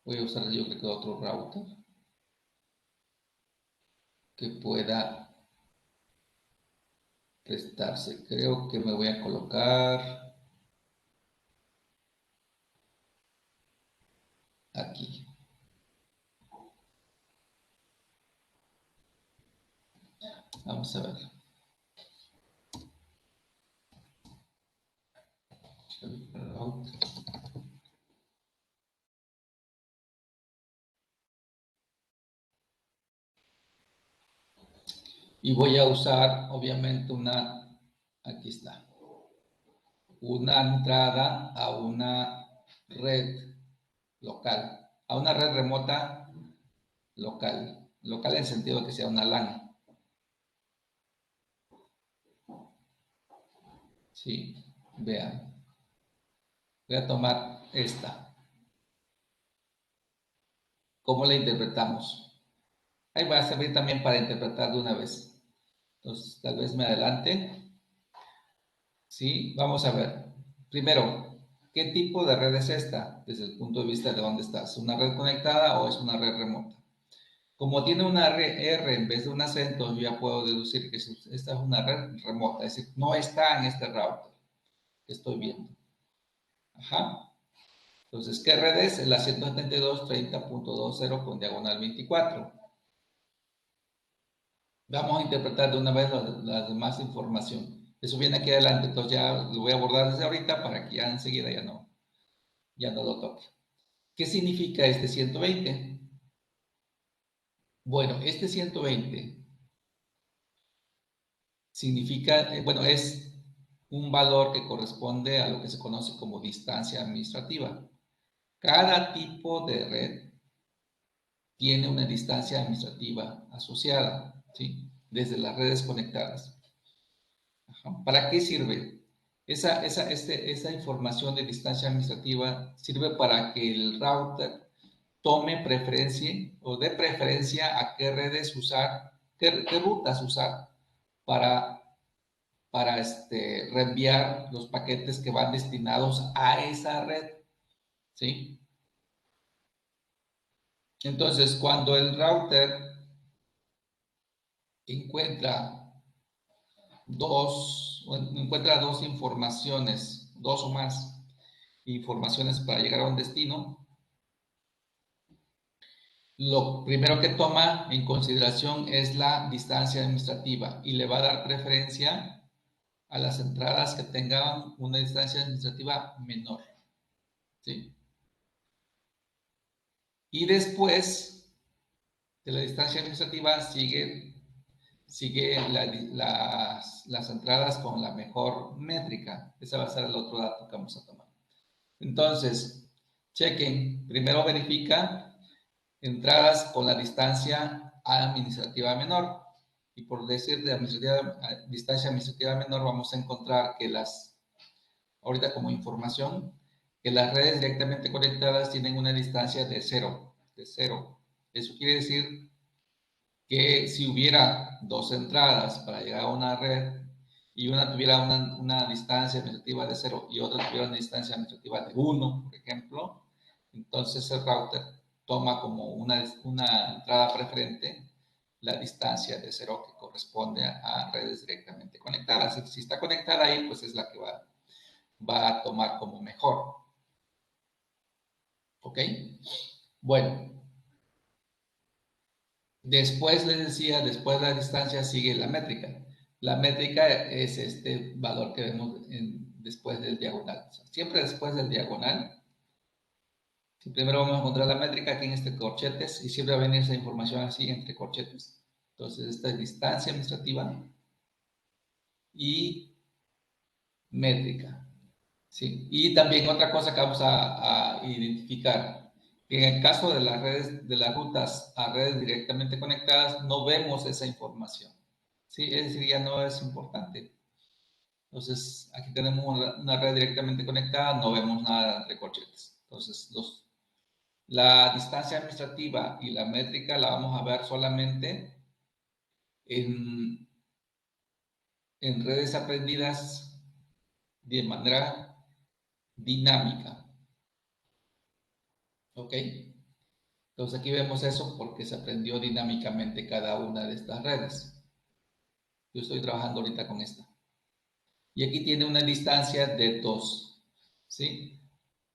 voy a usar, yo creo que otro router que pueda prestarse. Creo que me voy a colocar aquí. Vamos a ver. Y voy a usar, obviamente, aquí está, una entrada a una red local, a una red remota local. Local en el sentido de que sea una LAN. Sí, vean. Voy a tomar esta. ¿Cómo la interpretamos? Ahí va a servir también para interpretar de una vez. Entonces, tal vez me adelante. Sí, vamos a ver. Primero, ¿qué tipo de red es esta? Desde el punto de vista de dónde estás. ¿Una red conectada o es una red remota? Como tiene una R en vez de un acento, yo ya puedo deducir que esta es una red remota, es decir, no está en este router que estoy viendo. Ajá. Entonces, ¿qué red es? La 172.30.20 con diagonal 24. Vamos a interpretar de una vez la demás información. Eso viene aquí adelante, entonces ya lo voy a abordar desde ahorita para que ya enseguida ya no lo toque. ¿Qué significa este 120? Bueno, este 120 significa, bueno, es un valor que corresponde a lo que se conoce como distancia administrativa. Cada tipo de red tiene una distancia administrativa asociada, ¿sí? Desde las redes conectadas. Ajá. ¿Para qué sirve? Esa información de distancia administrativa sirve para que el router tome preferencia o dé preferencia a qué redes usar, qué rutas usar para, reenviar los paquetes que van destinados a esa red, ¿sí? Entonces, cuando el router encuentra dos informaciones, dos o más informaciones para llegar a un destino, lo primero que toma en consideración es la distancia administrativa y le va a dar preferencia a las entradas que tengan una distancia administrativa menor. ¿Sí? Y después de la distancia administrativa sigue las entradas con la mejor métrica. Ese va a ser el otro dato que vamos a tomar. Entonces, chequen, primero verifica entradas con la distancia administrativa menor. Y por decir de distancia administrativa menor, vamos a encontrar que ahorita como información, que las redes directamente conectadas tienen una distancia de cero. Eso quiere decir que si hubiera dos entradas para llegar a una red y una tuviera una distancia administrativa de 0 y otra tuviera una distancia administrativa de 1, por ejemplo, entonces el router toma como una entrada preferente la distancia de 0 que corresponde a redes directamente conectadas. Si está conectada ahí, pues es la que va a tomar como mejor. ¿Ok? Bueno, después les decía, después de la distancia sigue la métrica. La métrica es este valor que vemos después del diagonal. O sea, siempre después del diagonal. Primero vamos a encontrar la métrica aquí en este corchetes y siempre va a venir esa información así entre corchetes. Entonces, esta es distancia administrativa y métrica. ¿Sí? Y también otra cosa que vamos a identificar, que en el caso de las redes, de las rutas a redes directamente conectadas, no vemos esa información. ¿Sí? Es decir, ya no es importante. Entonces, aquí tenemos una red directamente conectada, no vemos nada entre corchetes. Entonces, la distancia administrativa y la métrica la vamos a ver solamente en redes aprendidas de manera dinámica. ¿Ok? Entonces aquí vemos eso porque se aprendió dinámicamente cada una de estas redes. Yo estoy trabajando ahorita con esta. Y aquí tiene una distancia de 2. ¿Sí?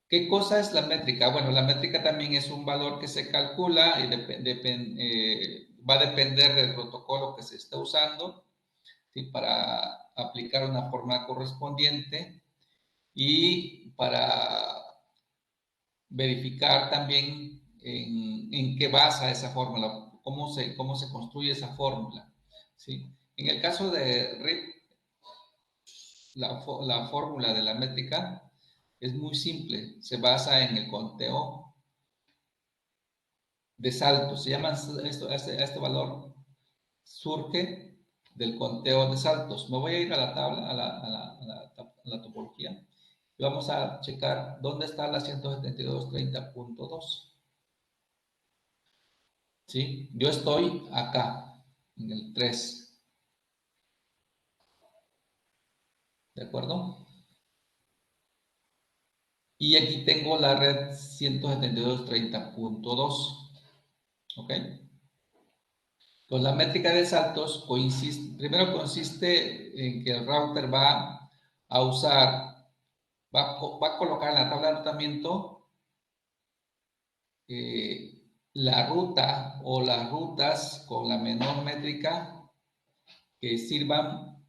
¿Qué cosa es la métrica? Bueno, la métrica también es un valor que se calcula y va a depender del protocolo que se está usando, ¿sí? Para aplicar una fórmula correspondiente y para verificar también en qué basa esa fórmula, cómo se construye esa fórmula. ¿Sí? En el caso de RIP, la fórmula de la métrica es muy simple, se basa en el conteo de saltos. Se llama este valor, surge del conteo de saltos. Me voy a ir a la tabla, a la topología, y vamos a checar dónde está la 172.30.2. ¿Sí? Yo estoy acá, en el 3. ¿De acuerdo? Y aquí tengo la red 172.30.2. ¿Ok? Pues la métrica de saltos primero consiste en que el router va a usar, va a colocar en la tabla de tratamiento la ruta o las rutas con la menor métrica que sirvan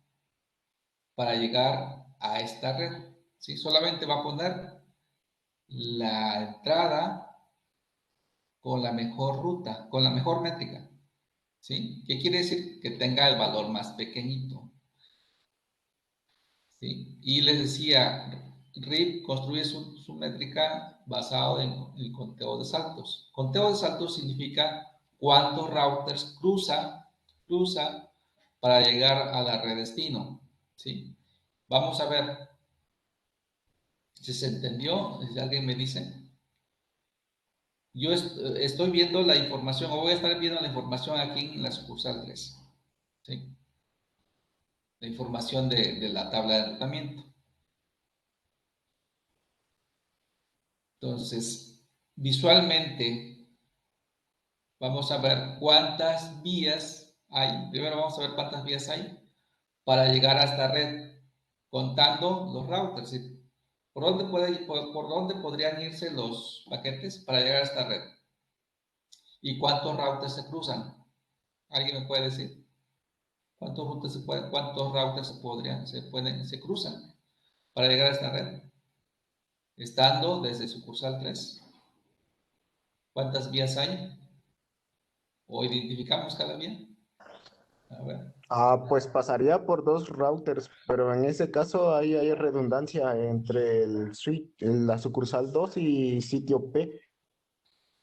para llegar a esta red. ¿Sí? Solamente va a poner la entrada con la mejor ruta, con la mejor métrica. ¿Sí? ¿Qué quiere decir? Que tenga el valor más pequeñito. ¿Sí? Y les decía, RIP construye su métrica basado en el conteo de saltos. Conteo de saltos significa cuántos routers cruza para llegar a la red destino. ¿Sí? Vamos a ver si se entendió, si alguien me dice. Yo estoy viendo la información, o voy a estar viendo la información aquí en la sucursal 3. ¿Sí? La información de la tabla de tratamiento. Entonces, visualmente, vamos a ver cuántas vías hay. Primero vamos a ver cuántas vías hay para llegar a esta red, contando los routers. ¿Sí? ¿Por dónde podrían irse los paquetes para llegar a esta red? ¿Y cuántos routers se cruzan? ¿Alguien me puede decir? ¿Cuántos routers se cruzan para llegar a esta red? Estando desde sucursal 3. ¿Cuántas vías hay? ¿O identificamos cada vía? A ver. Pues pasaría por dos routers, pero en ese caso ahí hay redundancia entre el switch, la sucursal 2 y sitio P.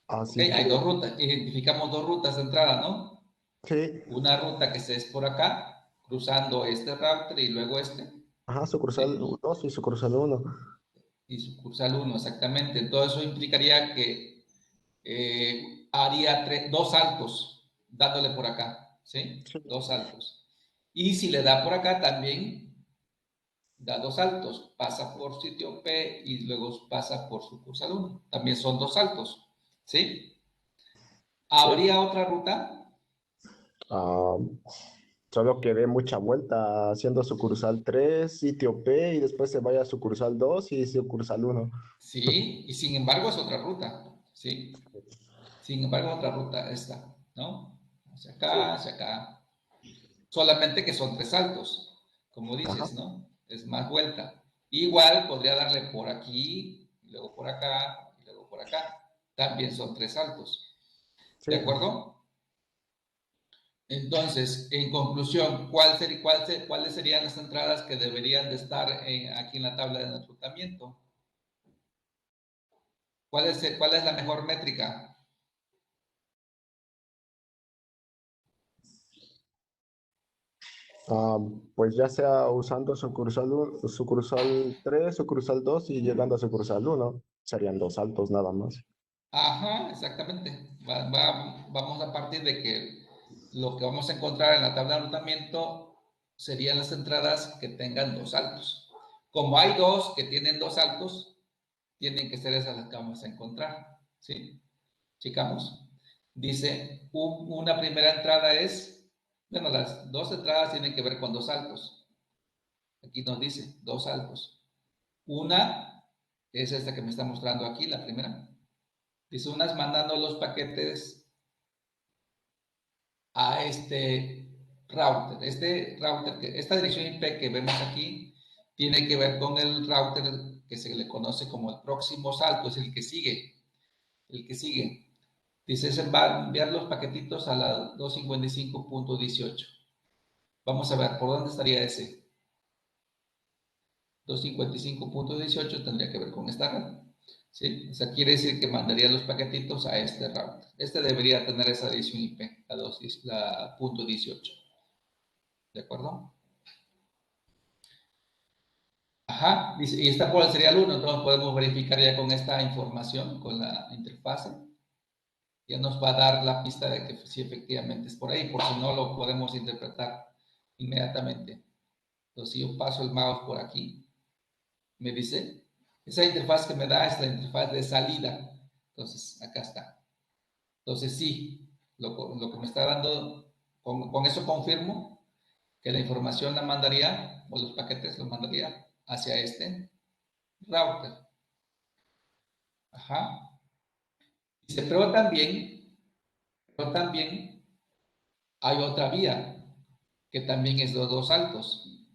Ok, Así hay que dos rutas, identificamos dos rutas de entrada, ¿no? sí, Una ruta que se es por acá, cruzando este router y luego este, ajá, sucursal ¿sí? 2 y sucursal uno. Y sucursal uno, exactamente. Todo eso implicaría que haría dos saltos dándole por acá, ¿sí? Sí, Dos saltos. Y si le da por acá también da dos saltos, pasa por sitio P y luego pasa por sucursal uno. También son dos saltos, ¿sí? sí. ¿Habría otra ruta? Ah, solo que dé mucha vuelta haciendo sucursal 3 sitio P y después se vaya a sucursal 2 y sucursal uno. Sí, y sin embargo es otra ruta, ¿sí? Sin embargo, otra ruta esta, ¿no? Sí, Hacia acá. Solamente que son tres saltos, como ajá, dices, ¿no? Es más vuelta. Igual podría darle por aquí, y luego por acá, y luego por acá. También son tres saltos. ¿De sí. acuerdo? Entonces, en conclusión, ¿cuáles serían las entradas que deberían de estar aquí en la tabla de enrutamiento? ¿Cuál es la mejor métrica? Ah, pues ya sea usando sucursal 3 sucursal 2 y llegando a sucursal uno serían dos saltos nada más. Ajá, exactamente. Vamos a partir de que lo que vamos a encontrar en la tabla de enrutamiento serían las entradas que tengan dos saltos. Como hay dos que tienen dos saltos, tienen que ser esas las que vamos a encontrar. ¿Sí? Chicamos. Dice, una primera entrada es, bueno, las dos entradas tienen que ver con dos saltos. Aquí nos dice dos saltos. Una es esta que me está mostrando aquí, la primera. Dice, unas mandando los paquetes a este router. Esta dirección IP que vemos aquí tiene que ver con el router que se le conoce como el próximo salto, es el que sigue. El que sigue. Dice, se va a enviar los paquetitos a la 255.18. Vamos a ver, ¿por dónde estaría ese? 255.18 tendría que ver con esta red. ¿Sí? O sea, quiere decir que mandaría los paquetitos a este router. Este debería tener esa dirección IP, la punto 18. ¿De acuerdo? Ajá, dice, y esta cuál sería el 1, entonces podemos verificar ya con esta información, con la interfase, ya nos va a dar la pista de que sí efectivamente es por ahí, por si no lo podemos interpretar inmediatamente. Entonces, si yo paso el mouse por aquí, me dice, esa interfaz que me da es la interfaz de salida. Entonces, acá está. Entonces, sí, lo que me está dando, con eso confirmo que la información la mandaría, o los paquetes los mandaría hacia este router. Ajá. Dice, pero también hay otra vía que también es de dos saltos.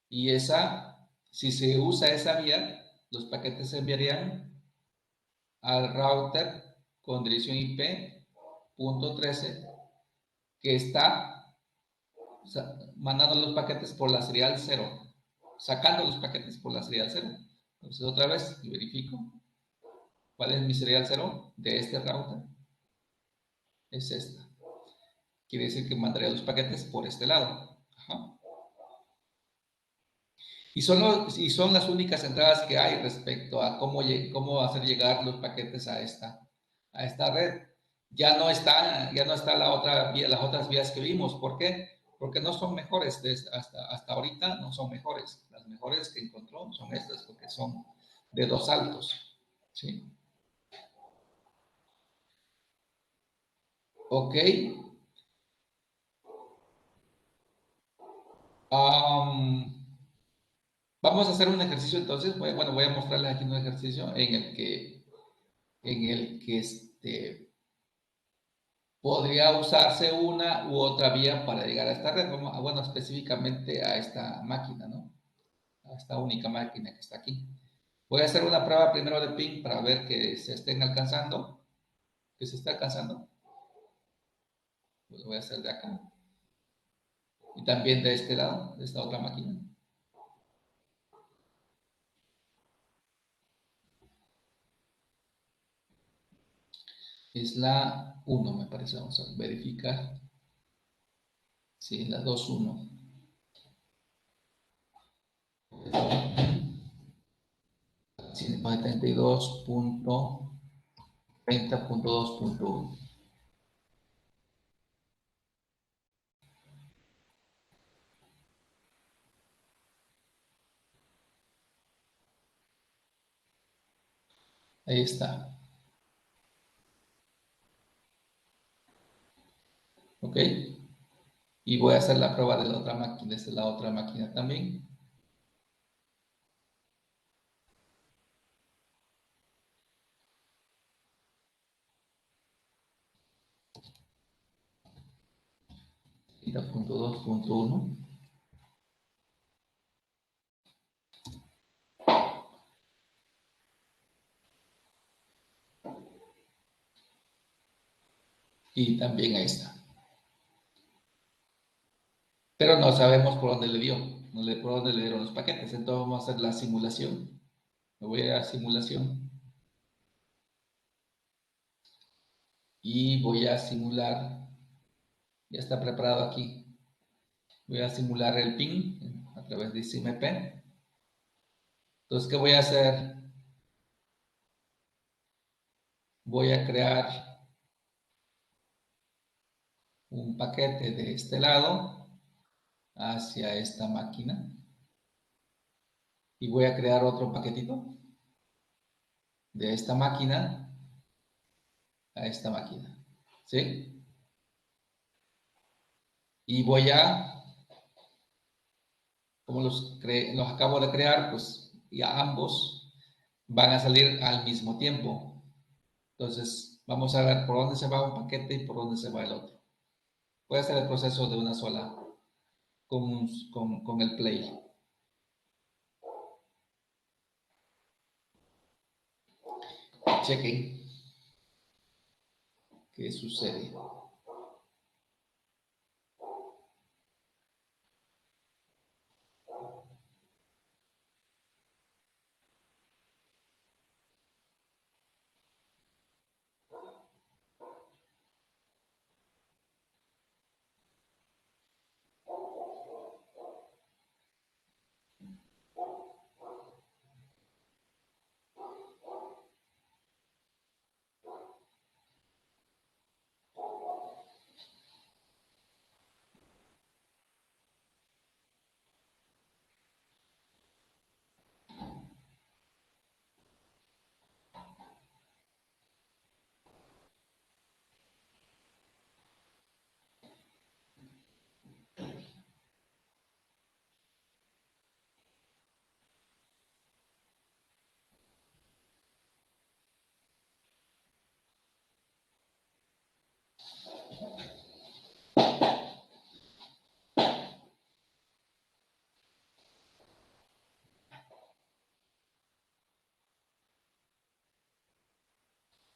Y esa, si se usa esa vía, los paquetes se enviarían al router con dirección IP punto 13 que está mandando los paquetes por la serial 0, sacando los paquetes por la serial 0. Entonces otra vez y verifico cuál es mi serial 0 de este router. Es esta. Quiere decir que mandaría los paquetes por este lado. Ajá. Y son las únicas entradas que hay respecto a cómo hacer llegar los paquetes a esta red. Ya no está la otra vía, las otras vías que vimos. ¿Por qué? Porque no son mejores. Hasta ahorita no son mejores. Las mejores que encontró son estas, porque son de dos saltos. ¿Sí? Ok. Um, Vamos a hacer un ejercicio entonces. Voy a mostrarles aquí un ejercicio en el que en el que podría usarse una u otra vía para llegar a esta red. Bueno, específicamente a esta máquina, ¿no? A esta única máquina que está aquí. Voy a hacer una prueba primero de ping para ver que se estén alcanzando, que se está alcanzando. Pues lo voy a hacer de acá. Y también de este lado, de esta otra máquina. Es la 1, me parece. Vamos a verificar. Sí, la 2.1. 72.30.2.1. Ahí está. ¿Ok? Y voy a hacer la prueba de la otra máquina, desde la otra máquina también. Punto 2.1. Y también ahí está. Pero no sabemos por dónde le dio, por dónde le dieron los paquetes. Entonces vamos a hacer la simulación. Me voy a simulación. Y voy a simular. Ya está preparado aquí. Voy a simular el ping a través de CMP. Entonces, ¿qué voy a hacer? Voy a crear un paquete de este lado hacia esta máquina. Y voy a crear otro paquetito de esta máquina a esta máquina. ¿Sí? Y voy a, como los acabo de crear, pues ya ambos van a salir al mismo tiempo. Entonces, vamos a ver por dónde se va un paquete y por dónde se va el otro. Voy a hacer el proceso de una sola con el play. Chequen qué sucede.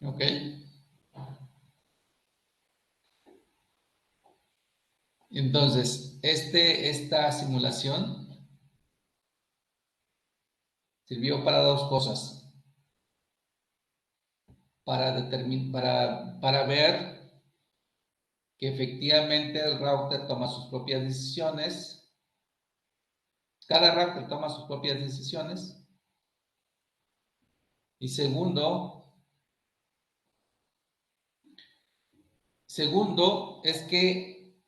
¿Ok? Entonces, esta simulación sirvió para dos cosas. Para ver que efectivamente el router toma sus propias decisiones. Cada router toma sus propias decisiones. Y segundo es que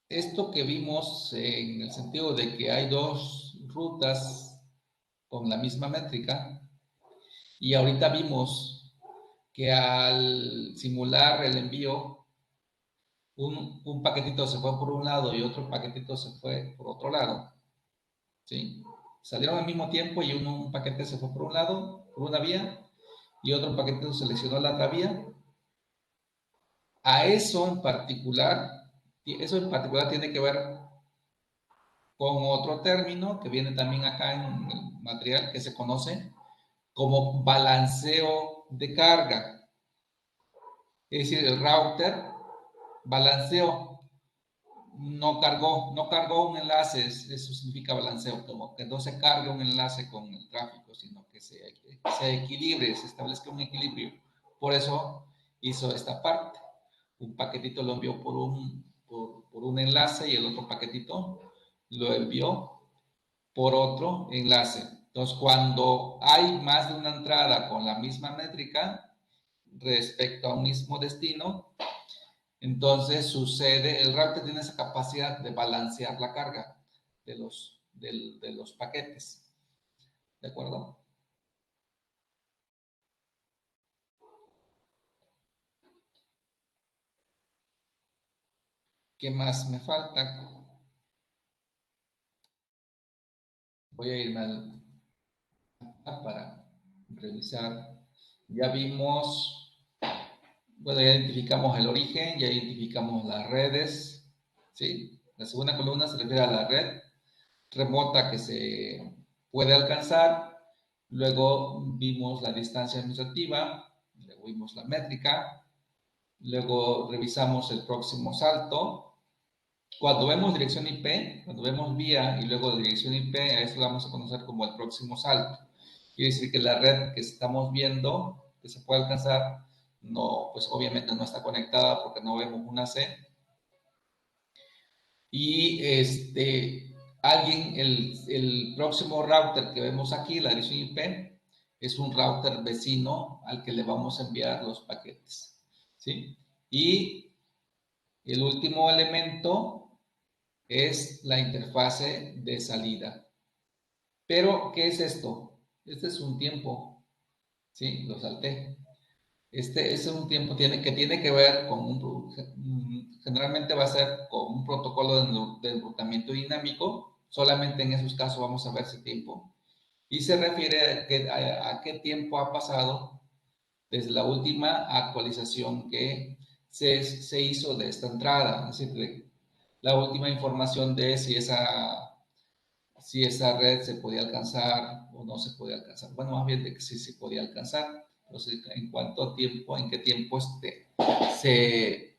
esto que vimos en el sentido de que hay dos rutas con la misma métrica, y ahorita vimos que al simular el envío, un paquetito se fue por un lado y otro paquetito se fue por otro lado, ¿sí? Salieron al mismo tiempo y un paquete se fue por un lado, por una vía, y otro paquetito seleccionó la otra vía. A eso en particular tiene que ver con otro término que viene también acá en el material que se conoce como balanceo de carga. Es decir, el router balanceó, no cargó un enlace, eso significa balanceo, como que no se carga un enlace con el tráfico, sino que se equilibre, se establezca un equilibrio. Por eso hizo esta parte. Un paquetito lo envió por un enlace y el otro paquetito lo envió por otro enlace. Entonces, cuando hay más de una entrada con la misma métrica respecto a un mismo destino, entonces sucede, el router tiene esa capacidad de balancear la carga de los paquetes. ¿De acuerdo? ¿Qué más me falta? Voy a irme para revisar. Ya vimos, bueno, ya identificamos el origen, ya identificamos las redes, ¿sí? La segunda columna se refiere a la red remota que se puede alcanzar. Luego vimos la distancia administrativa, luego vimos la métrica, luego revisamos el próximo salto. Cuando vemos dirección IP, cuando vemos vía y luego dirección IP, a eso lo vamos a conocer como el próximo salto. Quiere decir que la red que estamos viendo, que se puede alcanzar, no, pues obviamente no está conectada porque no vemos una C. Y el próximo router que vemos aquí, la dirección IP, es un router vecino al que le vamos a enviar los paquetes. ¿Sí? Y el último elemento es la interfase de salida. Pero, ¿qué es esto? Este es un tiempo, ¿sí? Lo salté. Este es un tiempo que tiene que ver con generalmente va a ser con un protocolo de enrutamiento dinámico. Solamente en esos casos vamos a ver ese tiempo. Y se refiere a qué tiempo ha pasado desde la última actualización que se hizo de esta entrada. Es decir, la última información de si esa red se podía alcanzar o no se podía alcanzar. Bueno, más bien de que sí se podía alcanzar. Entonces, en cuánto tiempo, en qué tiempo se,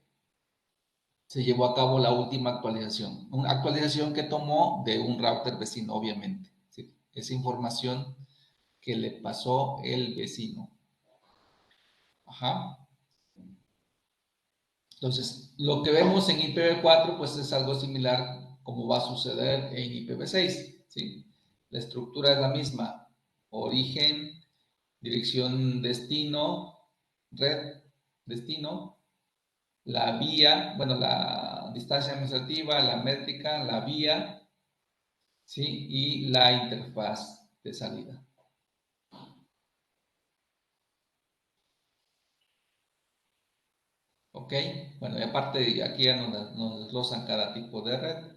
se llevó a cabo la última actualización. Una actualización que tomó de un router vecino, obviamente. ¿Sí? Esa información que le pasó el vecino. Ajá. Entonces, lo que vemos en IPv4, pues es algo similar como va a suceder en IPv6. ¿Sí? La estructura es la misma. Origen, dirección destino, red destino, la vía, bueno, la distancia administrativa, la métrica, la vía, ¿sí? Y la interfaz de salida. ¿Ok? Bueno, y aparte, aquí ya nos desglosan cada tipo de red.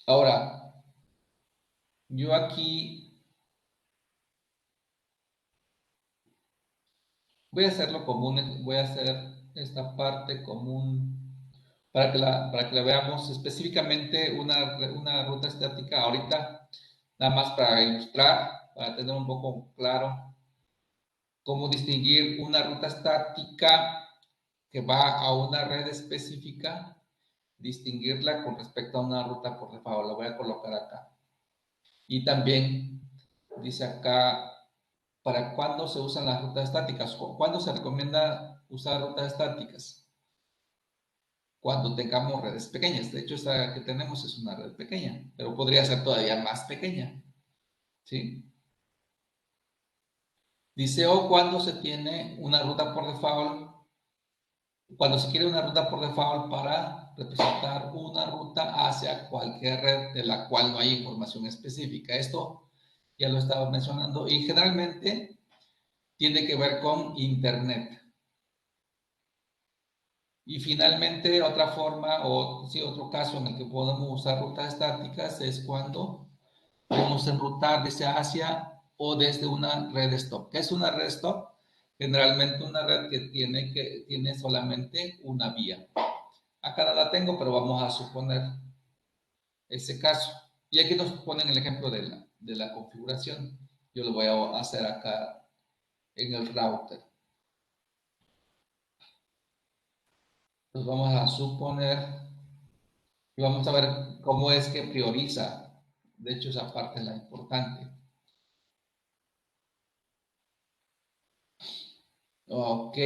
Ahora, yo aquí voy a hacerlo común, voy a hacer esta parte común para que la veamos específicamente una ruta estática ahorita, nada más para ilustrar, para tener un poco claro cómo distinguir una ruta estática que va a una red específica, distinguirla con respecto a una ruta por default. La voy a colocar acá. Y también dice acá, ¿para cuándo se usan las rutas estáticas? ¿Cuándo se recomienda usar rutas estáticas? Cuando tengamos redes pequeñas. De hecho, esta que tenemos es una red pequeña, pero podría ser todavía más pequeña. ¿Sí? Dice, o cuando se tiene una ruta por default, cuando se quiere una ruta por default para representar una ruta hacia cualquier red de la cual no hay información específica. Esto ya lo estaba mencionando y generalmente tiene que ver con Internet. Y finalmente, otra forma o sí, otro caso en el que podemos usar rutas estáticas es cuando queremos enrutar desde hacia o desde una red stop. ¿Qué es una red stop? Generalmente una red que tiene solamente una vía. Acá no la tengo, pero vamos a suponer ese caso. Y aquí nos ponen el ejemplo de la configuración. Yo lo voy a hacer acá en el router. Entonces vamos a suponer y vamos a ver cómo es que prioriza. De hecho, esa parte es la importante. Ok.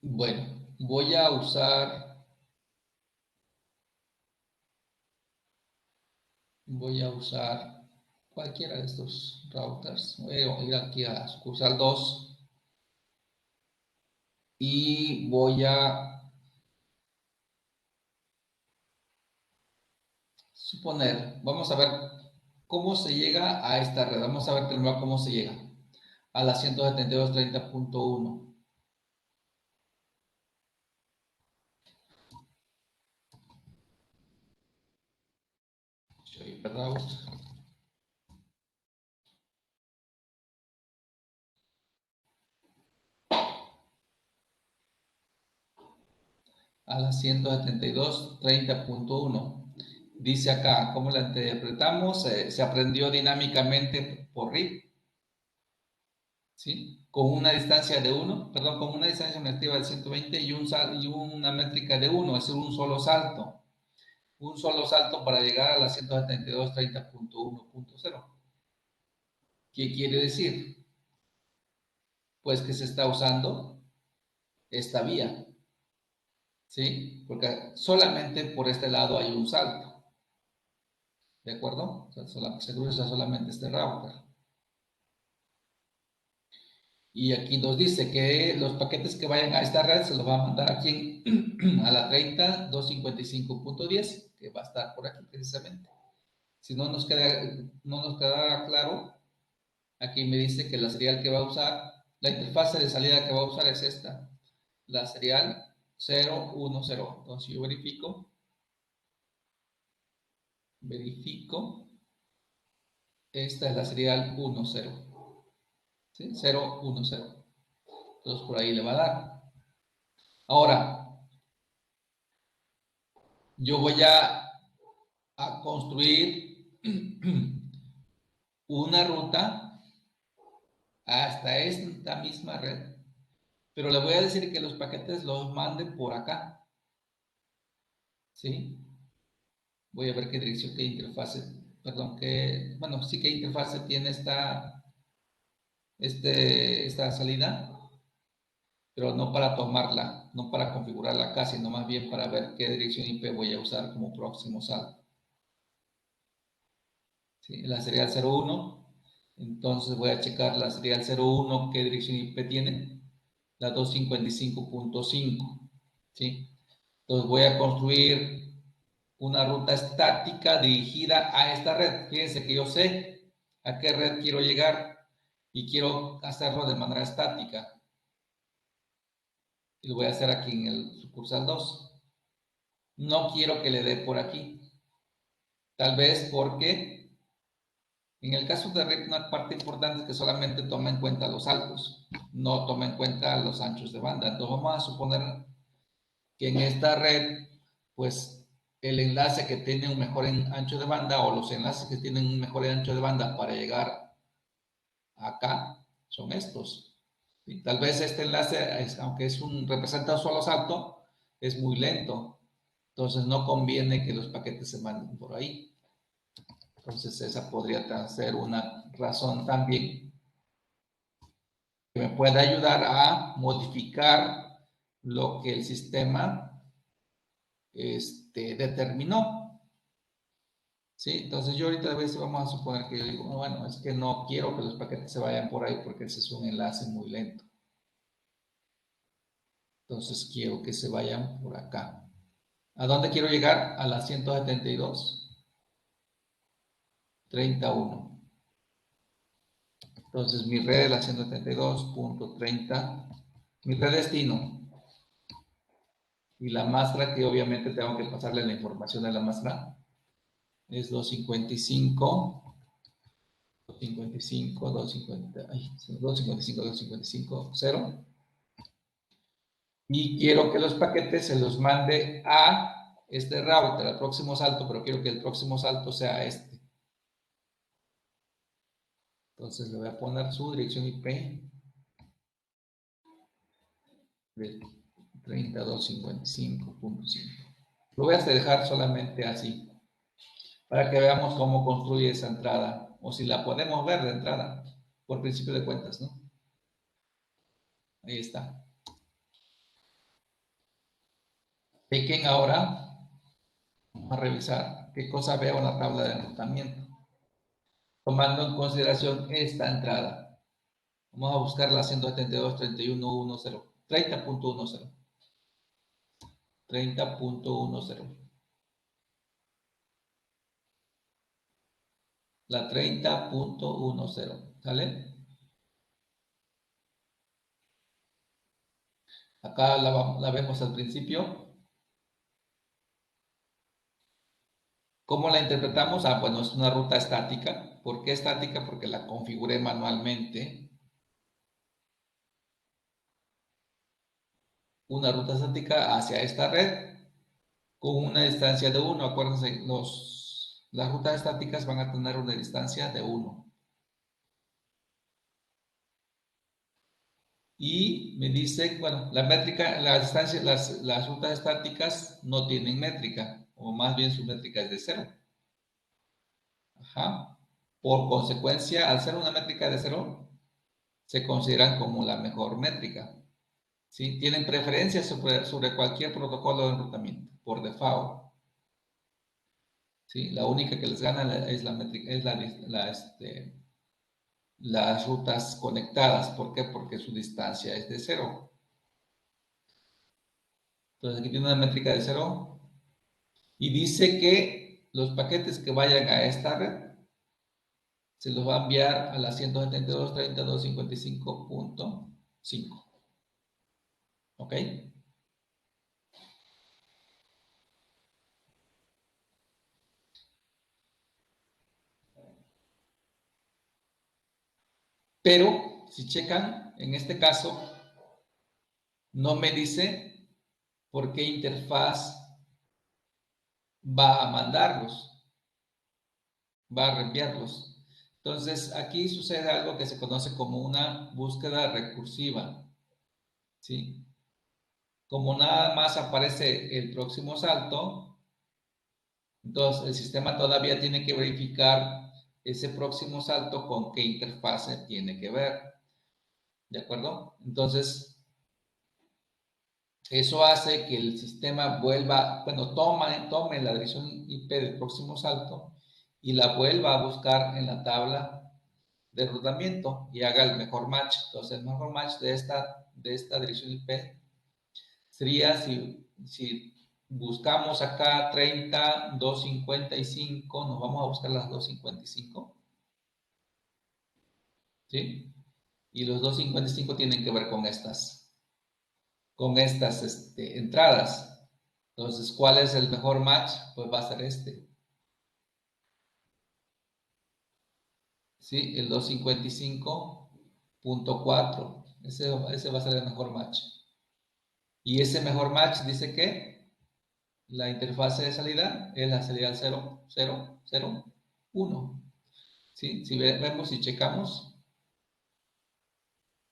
Bueno, voy a usar cualquiera de estos routers. Voy a ir aquí a sucursal 2 y voy a suponer, vamos a ver cómo se llega a esta red. Vamos a ver primero cómo se llega a la 172.30.1. Route a la 172.30.1. Dice acá, ¿cómo la interpretamos? Se aprendió dinámicamente por RIP, ¿sí? Con una distancia de 1, perdón, con una distancia negativa de 120 y una métrica de 1, es decir, un solo salto. Un solo salto para llegar a la 172.30.1.0. ¿Qué quiere decir? Pues que se está usando esta vía, ¿sí? Porque solamente por este lado hay un salto, ¿de acuerdo? O sea, se cruza solamente este router. Y aquí nos dice que los paquetes que vayan a esta red se los va a mandar aquí a la 30.255.10, que va a estar por aquí precisamente. Si no nos queda claro, aquí me dice que la serial que va a usar, la interfase de salida que va a usar es esta, la serial 010. Entonces yo verifico, esta es la serial 10, ¿sí? 010. Entonces por ahí le va a dar. Ahora, yo voy a construir una ruta hasta esta misma red, pero le voy a decir que los paquetes los mande por acá, ¿sí? Voy a ver qué dirección, qué interfase, perdón, bueno, sí qué interfase tiene esta salida, pero no para tomarla, no para configurarla acá, sino más bien para ver qué dirección IP voy a usar como próximo salto. ¿Sí? La serial 01, entonces voy a checar la serial 01, qué dirección IP tiene, la 255.5, ¿sí? Entonces voy a construir una ruta estática dirigida a esta red. Fíjense que yo sé a qué red quiero llegar y quiero hacerlo de manera estática. Y lo voy a hacer aquí en el sucursal 2. No quiero que le dé por aquí. Tal vez porque en el caso de RIP una parte importante es que solamente toma en cuenta los altos, no toma en cuenta los anchos de banda. Entonces vamos a suponer que en esta red, pues el enlace que tiene un mejor ancho de banda o los enlaces que tienen un mejor ancho de banda para llegar acá son estos. Y tal vez este enlace, aunque representa un solo salto, es muy lento. Entonces no conviene que los paquetes se manden por ahí. Entonces esa podría ser una razón también que me pueda ayudar a modificar lo que el sistema determinó. ¿Sí? Entonces yo ahorita a veces vamos a suponer que yo digo, bueno, es que no quiero que los paquetes se vayan por ahí porque ese es un enlace muy lento. Entonces quiero que se vayan por acá. ¿A dónde quiero llegar? A la 172.31. Entonces, mi red es la 172.30, mi red destino. Y la muestra, que obviamente tengo que pasarle la información de la muestra, es 255, 255, 250, 255, 255, 0. Y quiero que los paquetes se los mande a este router, al próximo salto, pero quiero que el próximo salto sea este. Entonces le voy a poner su dirección IP de 3255.5. Lo voy a dejar solamente así, para que veamos cómo construye esa entrada, o si la podemos ver de entrada, por principio de cuentas, ¿no? Ahí está. Chequen ahora, vamos a revisar qué cosa veo en la tabla de enrutamiento, tomando en consideración esta entrada. Vamos a buscar la 172.31.10, 30.10, 30.10. La 30.10, ¿sale? Acá la vemos al principio. ¿Cómo la interpretamos? Ah, bueno, es una ruta estática. ¿Por qué estática? Porque la configuré manualmente. Una ruta estática hacia esta red con una distancia de 1. Acuérdense, las rutas estáticas van a tener una distancia de 1. Y me dice, bueno, la métrica, la distancia, las rutas estáticas no tienen métrica, o más bien su métrica es de 0. Ajá. Por consecuencia, al ser una métrica de 0, se consideran como la mejor métrica. ¿Sí? Tienen preferencia sobre cualquier protocolo de enrutamiento, por default. ¿Sí? La única que les gana es la métrica, es las rutas conectadas. ¿Por qué? Porque su distancia es de 0. Entonces aquí tiene una métrica de 0 y dice que los paquetes que vayan a esta red se los va a enviar a la 172.32.55.5. ¿Ok? Pero si checan, en este caso, no me dice por qué interfaz va a mandarlos, va a reenviarlos. Entonces, aquí sucede algo que se conoce como una búsqueda recursiva. ¿Sí? Como nada más aparece el próximo salto, entonces el sistema todavía tiene que verificar ese próximo salto con qué interfase tiene que ver. ¿De acuerdo? Entonces, eso hace que el sistema vuelva, bueno, tome la dirección IP del próximo salto y la vuelva a buscar en la tabla de enrutamiento y haga el mejor match. Entonces, el mejor match de esta dirección IP sería si buscamos acá 30, 255, nos vamos a buscar las 255, ¿sí? Y los 255 tienen que ver con estas entradas. Entonces, ¿cuál es el mejor match? Pues va a ser este. ¿Sí? El 255.4. Ese va a ser el mejor match. Y ese mejor match dice que la interfase de salida es la salida 0, 0, 0, 1. ¿Sí? Si vemos y checamos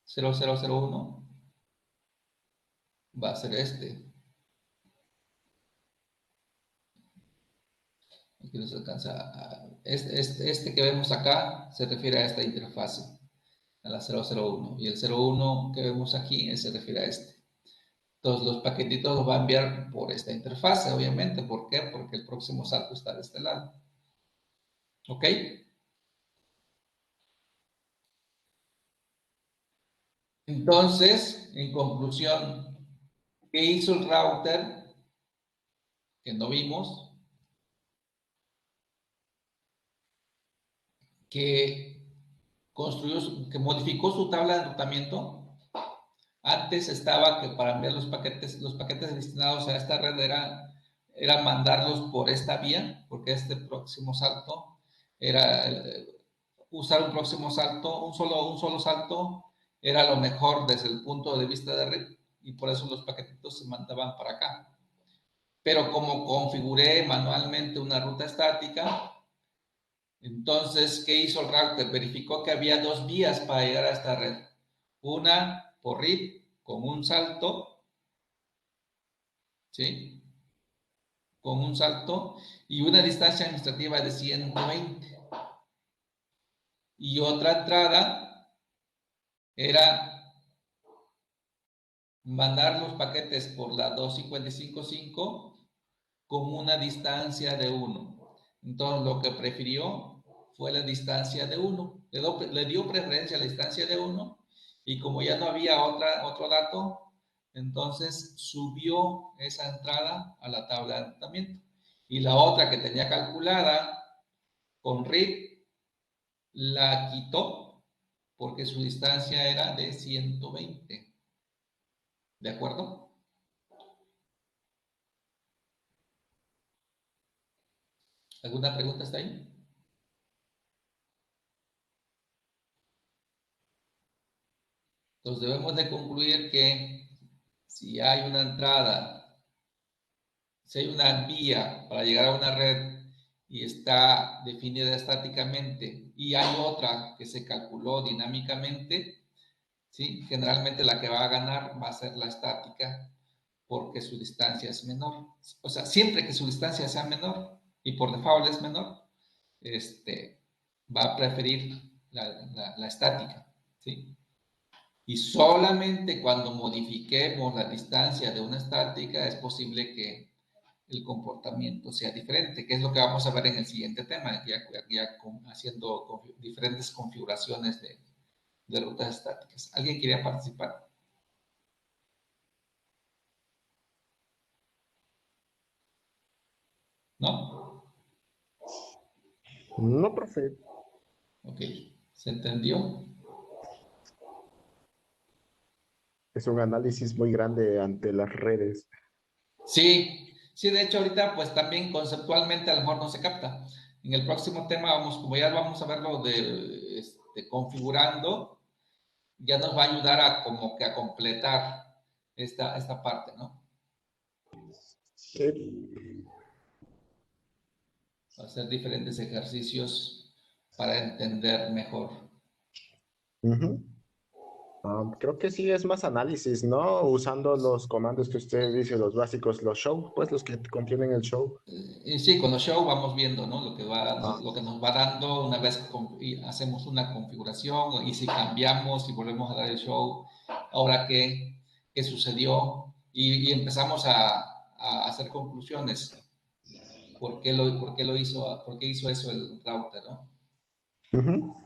0001, va a ser este. Aquí nos alcanza. Este que vemos acá se refiere a esta interfase, a la 001. Y el 01 que vemos aquí se refiere a este. Entonces los paquetitos los va a enviar por esta interfase, obviamente. ¿Por qué? Porque el próximo salto está de este lado. ¿Ok? Entonces, en conclusión, ¿qué hizo el router? Que no vimos. Que que modificó su tabla de enrutamiento. Antes estaba que para enviar los paquetes destinados a esta red era mandarlos por esta vía, porque este próximo salto era usar un próximo salto, un solo salto era lo mejor desde el punto de vista de red, y por eso los paquetitos se mandaban para acá. Pero como configuré manualmente una ruta estática, entonces, ¿qué hizo el router? Verificó que había dos vías para llegar a esta red. Una por RIP con un salto, ¿sí? Con un salto y una distancia administrativa de 120. Y otra entrada era mandar los paquetes por la 255.5 con una distancia de 1. Entonces, lo que prefirió fue la distancia de 1. Le dio preferencia a la distancia de 1 y como ya no había otro dato, entonces subió esa entrada a la tabla de enrutamiento. Y la otra que tenía calculada con RIP la quitó porque su distancia era de 120. ¿De acuerdo? ¿Alguna pregunta está ahí? Entonces debemos de concluir que si hay una entrada, si hay una vía para llegar a una red y está definida estáticamente y hay otra que se calculó dinámicamente, ¿sí? Generalmente la que va a ganar va a ser la estática porque su distancia es menor. O sea, siempre que su distancia sea menor y por default es menor, va a preferir la estática, ¿sí? Y solamente cuando modifiquemos la distancia de una estática es posible que el comportamiento sea diferente, que es lo que vamos a ver en el siguiente tema, ya haciendo diferentes configuraciones de rutas estáticas. ¿Alguien quería participar? ¿No? No, profe. Ok, ¿se entendió? Es un análisis muy grande ante las redes. Sí, sí, de hecho ahorita pues también conceptualmente a lo mejor no se capta. En el próximo tema vamos, como ya vamos a verlo de configurando, ya nos va a ayudar a como que a completar esta parte, ¿no? Sí. Hacer diferentes ejercicios para entender mejor. Ujú. Creo que sí es más análisis, ¿no? Usando los comandos que usted dice, los básicos, los show, pues los que contienen el show. Y sí, con los show vamos viendo, ¿no? Ah, Lo que nos va dando una vez que hacemos una configuración y si cambiamos y volvemos a dar el show, ahora qué sucedió y empezamos a hacer conclusiones. Por qué hizo, por qué hizo eso el router, ¿no? ujú.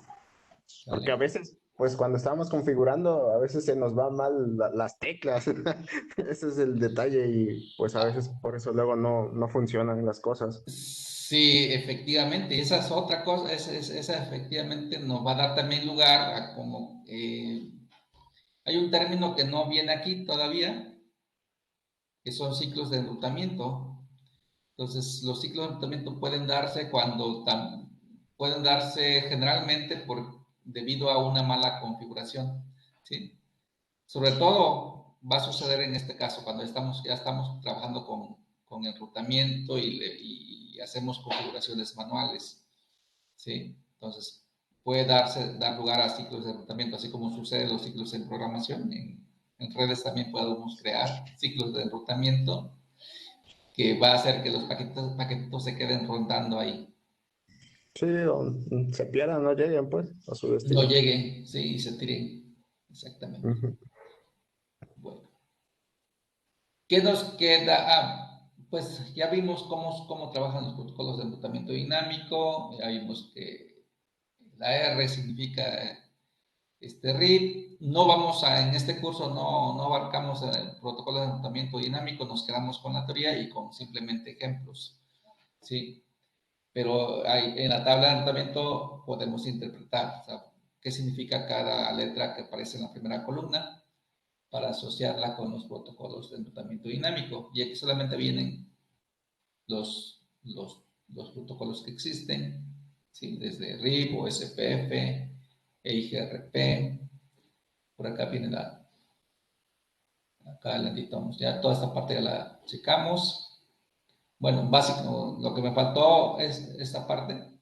Porque a ¿Sale? veces, pues cuando estábamos configurando, a veces se nos van mal las teclas. Ese es el detalle y pues a veces por eso luego no funcionan las cosas. Sí, efectivamente, esa es otra cosa, esa efectivamente nos va a dar también lugar a como, hay un término que no viene aquí todavía, que son ciclos de enrutamiento. Entonces, los ciclos de enrutamiento pueden darse generalmente debido a una mala configuración, ¿sí? Sobre todo va a suceder en este caso, cuando ya estamos trabajando con enrutamiento y hacemos configuraciones manuales, ¿sí? Entonces, puede dar lugar a ciclos de enrutamiento, así como sucede en los ciclos en programación. En redes también podemos crear ciclos de enrutamiento que va a hacer que los paquetitos se queden rondando ahí. Sí, o se pierdan, no lleguen pues a su No destino. lleguen, sí, y se tiren. Exactamente. Ujú. Bueno, ¿qué nos queda? Pues ya vimos cómo trabajan los protocolos de enrutamiento dinámico, ya vimos que la R significa RIP. No vamos en este curso no abarcamos el protocolo de enrutamiento dinámico, nos quedamos con la teoría y con simplemente ejemplos, ¿sí? Pero en la tabla de enrutamiento podemos interpretar, o sea, qué significa cada letra que aparece en la primera columna para asociarla con los protocolos de enrutamiento dinámico. Y aquí solamente vienen los protocolos que existen, ¿sí? Desde RIB o SPF, EIGRP, por acá viene acá adelantito, ya toda esta parte ya la checamos. Bueno, básico, lo que me faltó es esta parte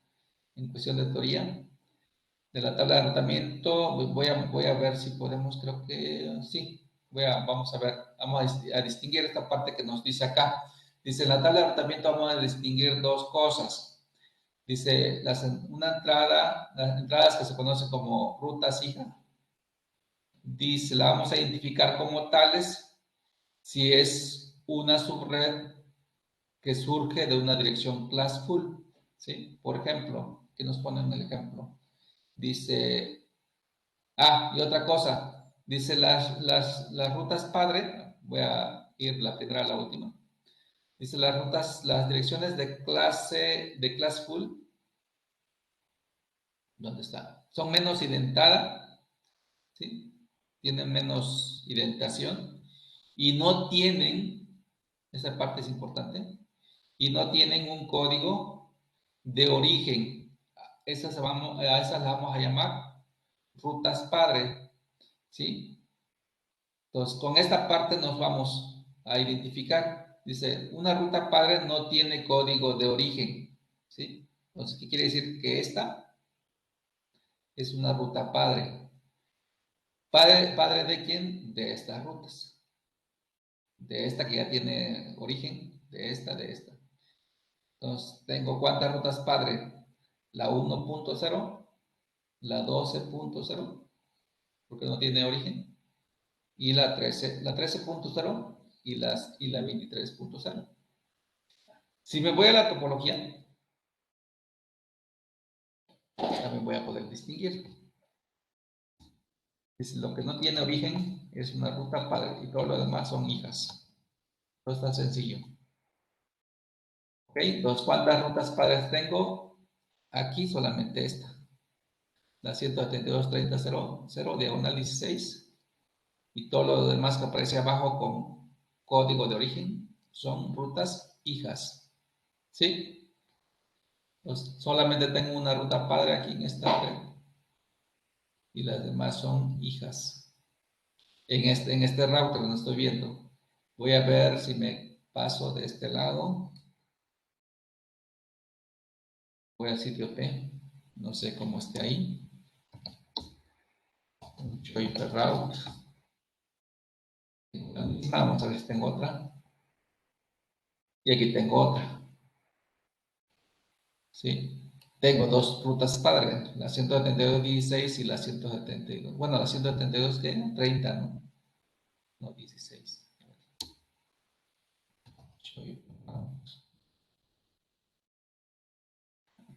en cuestión de teoría de la tabla de enrutamiento. Voy a ver si podemos, creo que sí, vamos a ver, vamos a distinguir esta parte que nos dice acá. Dice, en la tabla de enrutamiento vamos a distinguir dos cosas. Dice, las entradas que se conocen como rutas hija, dice, la vamos a identificar como tales si es una subred que surge de una dirección classful, ¿sí? Por ejemplo, que nos ponen el ejemplo. Dice, y otra cosa, dice las rutas padre, voy a ir la primera a la última. Dice las direcciones de classful, ¿dónde está? Son menos indentadas, ¿sí? Tienen menos indentación y no tienen, esa parte es importante, y no tienen un código de origen. A esas las vamos a llamar rutas padre, ¿sí? Entonces, con esta parte nos vamos a identificar. Dice, una ruta padre no tiene código de origen, ¿sí? Entonces, ¿qué quiere decir? Que esta es una ruta padre. ¿Padre de quién? De estas rutas. De esta que ya tiene origen, de esta. Entonces, tengo ¿cuántas rutas padre? La 1.0, la 12.0, porque no tiene origen, y la 13.0 y la 23.0. Si me voy a la topología, también voy a poder distinguir. Lo que no tiene origen es una ruta padre y todo lo demás son hijas. No es tan sencillo. ¿Ok? Entonces, ¿cuántas rutas padres tengo? Aquí solamente esta. La 172.30.0, diagonal 16. Y todo lo demás que aparece abajo con código de origen son rutas hijas. ¿Sí? Entonces, solamente tengo una ruta padre aquí en esta red. Y las demás son hijas. En este router que no estoy viendo. Voy a ver si me paso de este lado. Voy al sitio P. No sé cómo esté ahí. Hyperroute. Vamos a ver si tengo otra. Y aquí tengo otra. ¿Sí? Tengo dos rutas padres, la 172.16 y la 172. Bueno, la 172 que 30, ¿no? No, 16.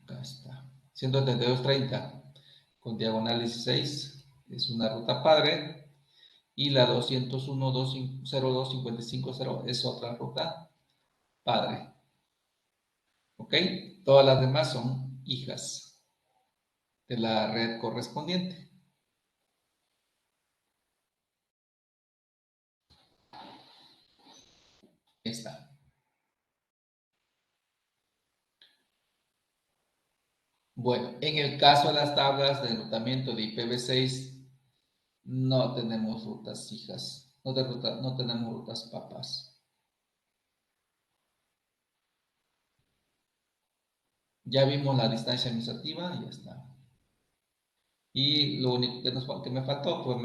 Acá está. 172.30 con diagonal 16 es una ruta padre y la 201.02.55.0 es otra ruta padre. ¿Ok? Todas las demás son hijas de la red correspondiente. Ahí está. Bueno, en el caso de las tablas de enrutamiento de IPv6, no tenemos rutas hijas, no tenemos rutas papas. Ya vimos la distancia administrativa y ya está. Y lo único que me faltó fue,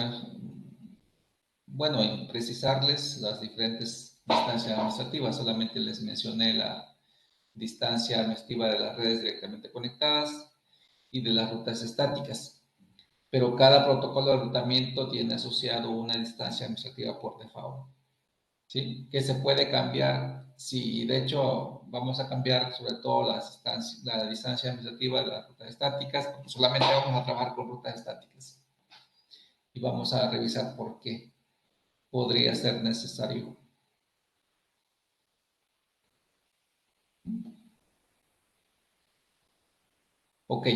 bueno, precisarles las diferentes distancias administrativas. Solamente les mencioné la distancia administrativa de las redes directamente conectadas y de las rutas estáticas. Pero cada protocolo de enrutamiento tiene asociado una distancia administrativa por default, ¿sí? Que se puede cambiar. Si de hecho vamos a cambiar sobre todo la distancia administrativa de las rutas estáticas, porque solamente vamos a trabajar con rutas estáticas. Y vamos a revisar por qué podría ser necesario. Ok,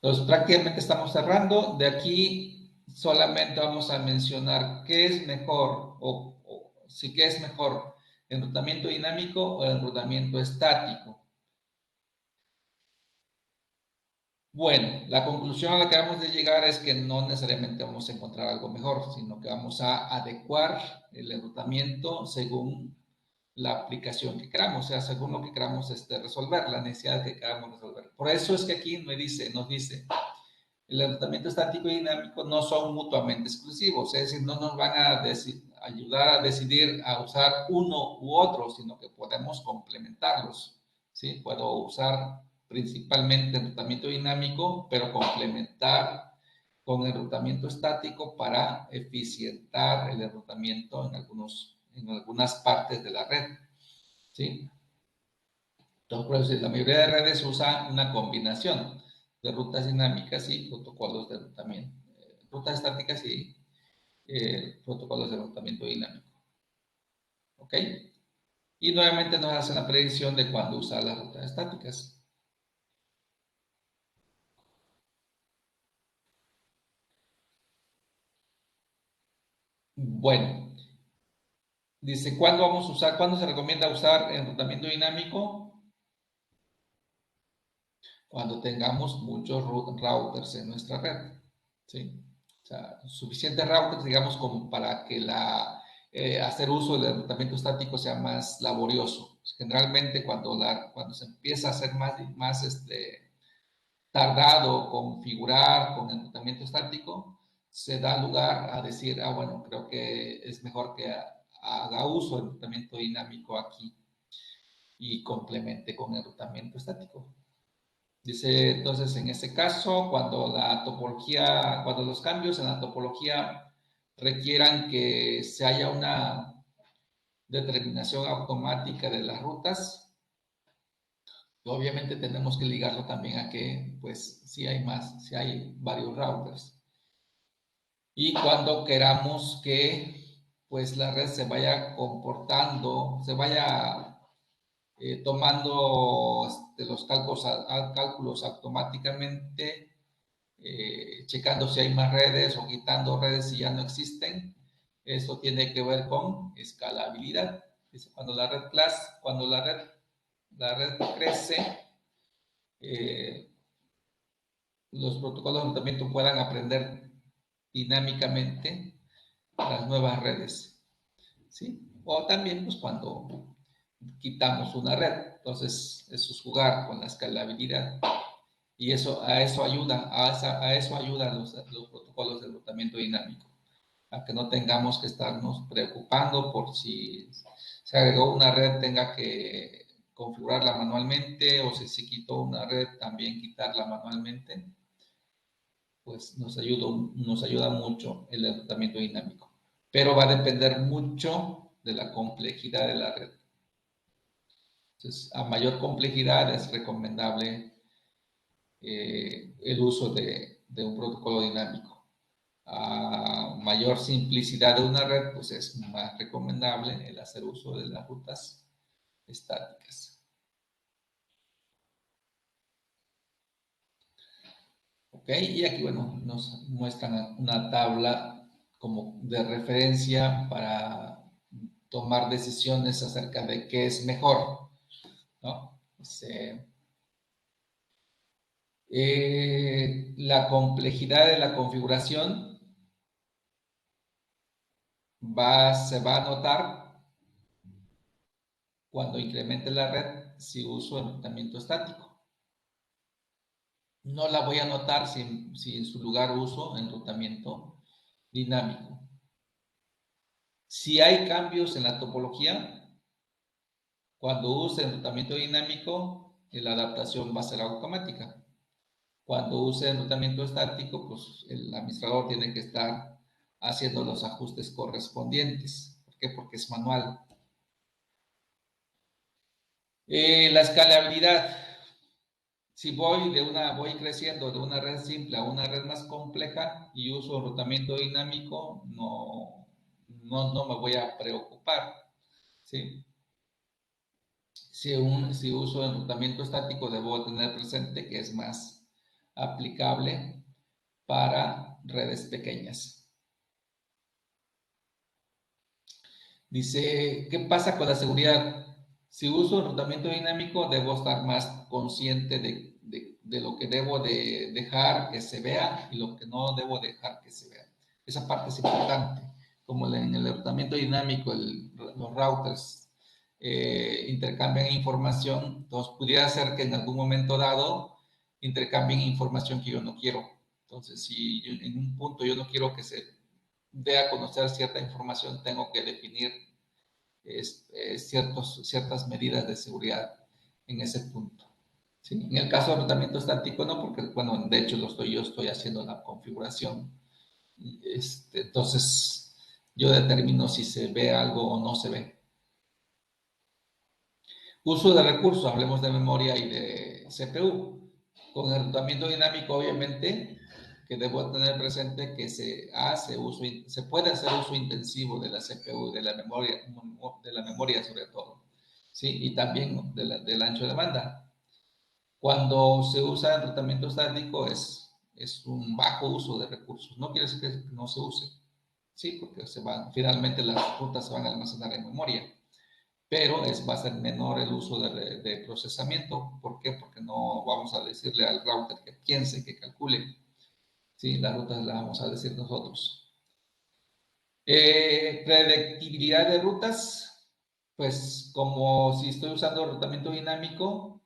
Entonces, prácticamente estamos cerrando. De aquí solamente vamos a mencionar qué es mejor o si qué es mejor, enrutamiento dinámico o enrutamiento estático. Bueno, la conclusión a la que vamos de llegar es que no necesariamente vamos a encontrar algo mejor, sino que vamos a adecuar el enrutamiento según la aplicación que queramos, o sea, según lo que queramos resolver, la necesidad que queramos resolver. Por eso es que aquí nos dice, el enrutamiento estático y dinámico no son mutuamente exclusivos, es decir, no nos van a ayudar a decidir a usar uno u otro, sino que podemos complementarlos. ¿Sí? Puedo usar principalmente enrutamiento dinámico, pero complementar con enrutamiento estático para eficientar el enrutamiento en algunas partes de la red. ¿Sí? Entonces, la mayoría de redes usa una combinación de rutas dinámicas y protocolos de enrutamiento, rutas estáticas y protocolos de enrutamiento dinámico. ¿Ok? Y nuevamente nos hace la predicción de cuándo usar las rutas estáticas. Bueno, dice, ¿cuándo se recomienda usar enrutamiento dinámico? Cuando tengamos muchos routers en nuestra red. ¿Sí? O sea, suficientes routers, digamos, como para que hacer uso del enrutamiento estático sea más laborioso. Generalmente, cuando se empieza a hacer más tardado configurar con enrutamiento estático, se da lugar a decir, bueno, creo que es mejor que haga uso del enrutamiento dinámico aquí y complemente con enrutamiento estático. Dice, entonces, en ese caso, cuando los cambios en la topología requieran que se haya una determinación automática de las rutas, obviamente tenemos que ligarlo también a que, pues, si hay varios routers. Y cuando queramos que, pues, la red se vaya comportando, se vaya tomando los cálculos automáticamente, checando si hay más redes o quitando redes si ya no existen. Eso tiene que ver con escalabilidad. Cuando la red crece, eh, los protocolos de enrutamiento puedan aprender dinámicamente las nuevas redes. ¿Sí? O también, pues, cuando quitamos una red. Entonces, eso es jugar con la escalabilidad. Y a eso ayudan los protocolos de enrutamiento dinámico, a que no tengamos que estarnos preocupando por si se agregó una red, tenga que configurarla manualmente, o si se quitó una red, también quitarla manualmente. Pues nos ayuda mucho el enrutamiento dinámico. Pero va a depender mucho de la complejidad de la red. Entonces, a mayor complejidad es recomendable el uso de un protocolo dinámico. A mayor simplicidad de una red, pues es más recomendable el hacer uso de las rutas estáticas. Ok, y aquí, bueno, nos muestran una tabla como de referencia para tomar decisiones acerca de qué es mejor, ¿no? La complejidad de la configuración se va a notar cuando incremente la red si uso enrutamiento estático. No la voy a notar si en su lugar uso enrutamiento dinámico. Si hay cambios en la topología, cuando use enrutamiento dinámico, la adaptación va a ser automática. Cuando use enrutamiento estático, pues el administrador tiene que estar haciendo los ajustes correspondientes. ¿Por qué? Porque es manual. La escalabilidad. Si voy creciendo de una red simple a una red más compleja y uso enrutamiento dinámico, no me voy a preocupar. ¿Sí? Si uso enrutamiento estático, debo tener presente que es más aplicable para redes pequeñas. Dice, ¿qué pasa con la seguridad? Si uso enrutamiento dinámico, debo estar más consciente de lo que debo de dejar que se vea y lo que no debo dejar que se vea. Esa parte es importante. Como en el enrutamiento dinámico, los routers intercambian información, entonces pudiera ser que en algún momento dado intercambien información que yo no quiero. Entonces, si en un punto yo no quiero que se dé a conocer cierta información, tengo que definir ciertas medidas de seguridad en ese punto. ¿Sí? En el caso de enrutamiento estático, no, porque, bueno, de hecho yo estoy haciendo la configuración. Entonces, yo determino si se ve algo o no se ve. Uso de recursos, hablemos de memoria y de CPU. Con el enrutamiento dinámico, obviamente, que debo tener presente que se puede hacer uso intensivo de la CPU, de la memoria sobre todo, ¿sí? Y también del ancho de banda. Cuando se usa enrutamiento estático es un bajo uso de recursos. No quiere decir que no se use, sí, porque finalmente las rutas se van a almacenar en memoria, pero va a ser menor el uso de procesamiento. ¿Por qué? Porque no vamos a decirle al router que piense, que calcule. Sí, las rutas las vamos a decir nosotros. Predictibilidad de rutas, pues como si estoy usando enrutamiento dinámico,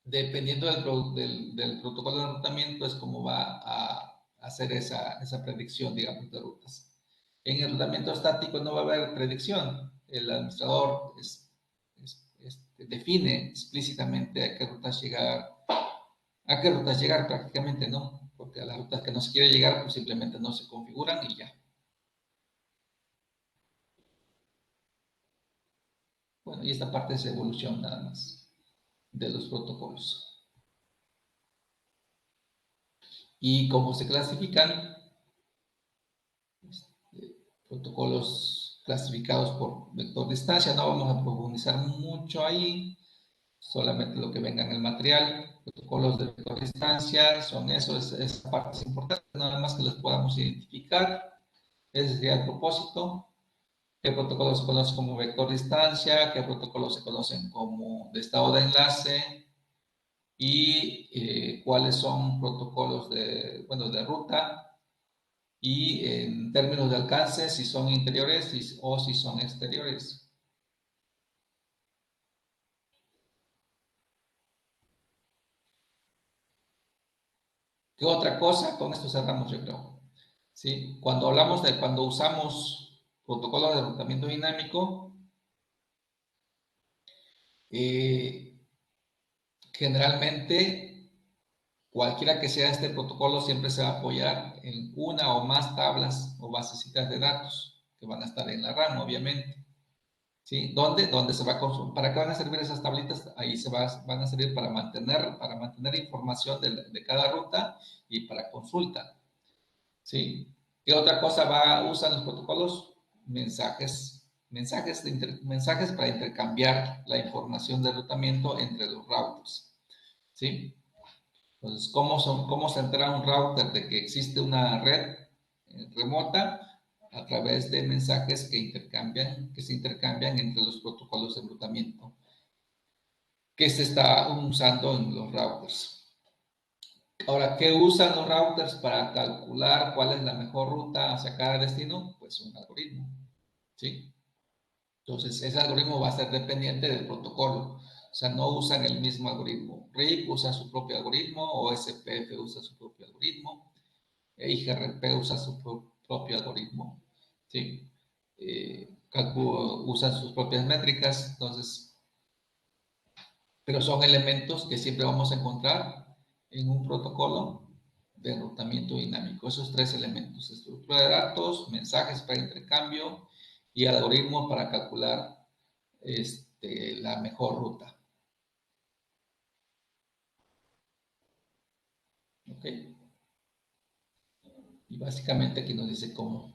dependiendo del protocolo de enrutamiento, es como va a hacer esa predicción, digamos, de rutas. En el enrutamiento estático no va a haber predicción. El administrador define explícitamente a qué rutas llegar prácticamente, ¿no? Porque a las rutas que no se quiere llegar, pues simplemente no se configuran y ya. Bueno, y esta parte es evolución nada más de los protocolos. Y cómo se clasifican, protocolos clasificados por vector distancia, no vamos a profundizar mucho ahí, solamente lo que venga en el material. Protocolos de vector distancia son eso, esa parte es importante, nada más que los podamos identificar. Ese sería el propósito. ¿Qué protocolos se conocen como vector distancia? ¿Qué protocolos se conocen como de estado de enlace? Y cuáles son protocolos de ruta, y en términos de alcance, si son interiores o si son exteriores. ¿Qué otra cosa? Con esto cerramos, yo creo. ¿Sí? Cuando usamos protocolos de enrutamiento dinámico, eh, generalmente cualquiera que sea este protocolo siempre se va a apoyar en una o más tablas o basecitas de datos que van a estar en la RAM, obviamente. ¿Sí? ¿Dónde se va a consumir? ¿Para qué van a servir esas tablitas? Ahí van a servir para mantener información de cada ruta y para consulta. ¿Sí? ¿Qué otra cosa usan los protocolos? Mensajes para intercambiar la información de enrutamiento entre los routers. ¿Sí? Entonces, ¿cómo se entera un router de que existe una red remota? A través de mensajes que se intercambian entre los protocolos de enrutamiento que se está usando en los routers. Ahora, ¿qué usan los routers para calcular cuál es la mejor ruta hacia cada destino? Pues un algoritmo, ¿sí? Entonces, ese algoritmo va a ser dependiente del protocolo. O sea, no usan el mismo algoritmo. RIP usa su propio algoritmo, OSPF usa su propio algoritmo, IGRP usa su propio algoritmo, ¿sí? Usa sus propias métricas, entonces, pero son elementos que siempre vamos a encontrar en un protocolo de enrutamiento dinámico. Esos tres elementos: estructura de datos, mensajes para intercambio y algoritmo para calcular la mejor ruta. ¿Ok? Y básicamente aquí nos dice cómo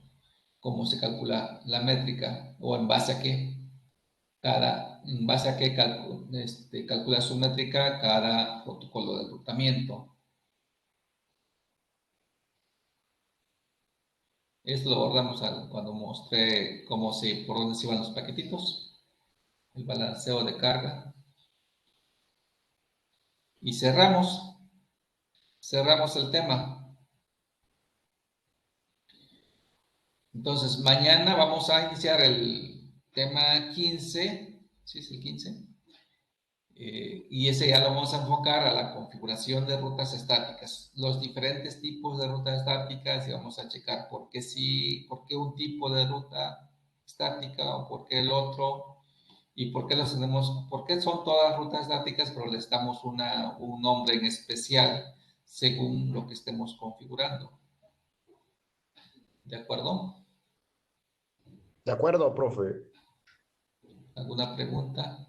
se calcula la métrica o en base a qué cada en base a qué calcula su métrica cada protocolo de enrutamiento. Esto lo abordamos cuando mostré por dónde se iban los paquetitos, el balanceo de carga. Y cerramos el tema. Entonces, mañana vamos a iniciar el tema 15, ¿sí es el 15? Y ese ya lo vamos a enfocar a la configuración de rutas estáticas, los diferentes tipos de rutas estáticas y vamos a checar por qué sí, por qué un tipo de ruta estática o por qué el otro y por qué los tenemos, por qué son todas rutas estáticas, pero les damos un nombre en especial según lo que estemos configurando. ¿De acuerdo? De acuerdo, profe. ¿Alguna pregunta?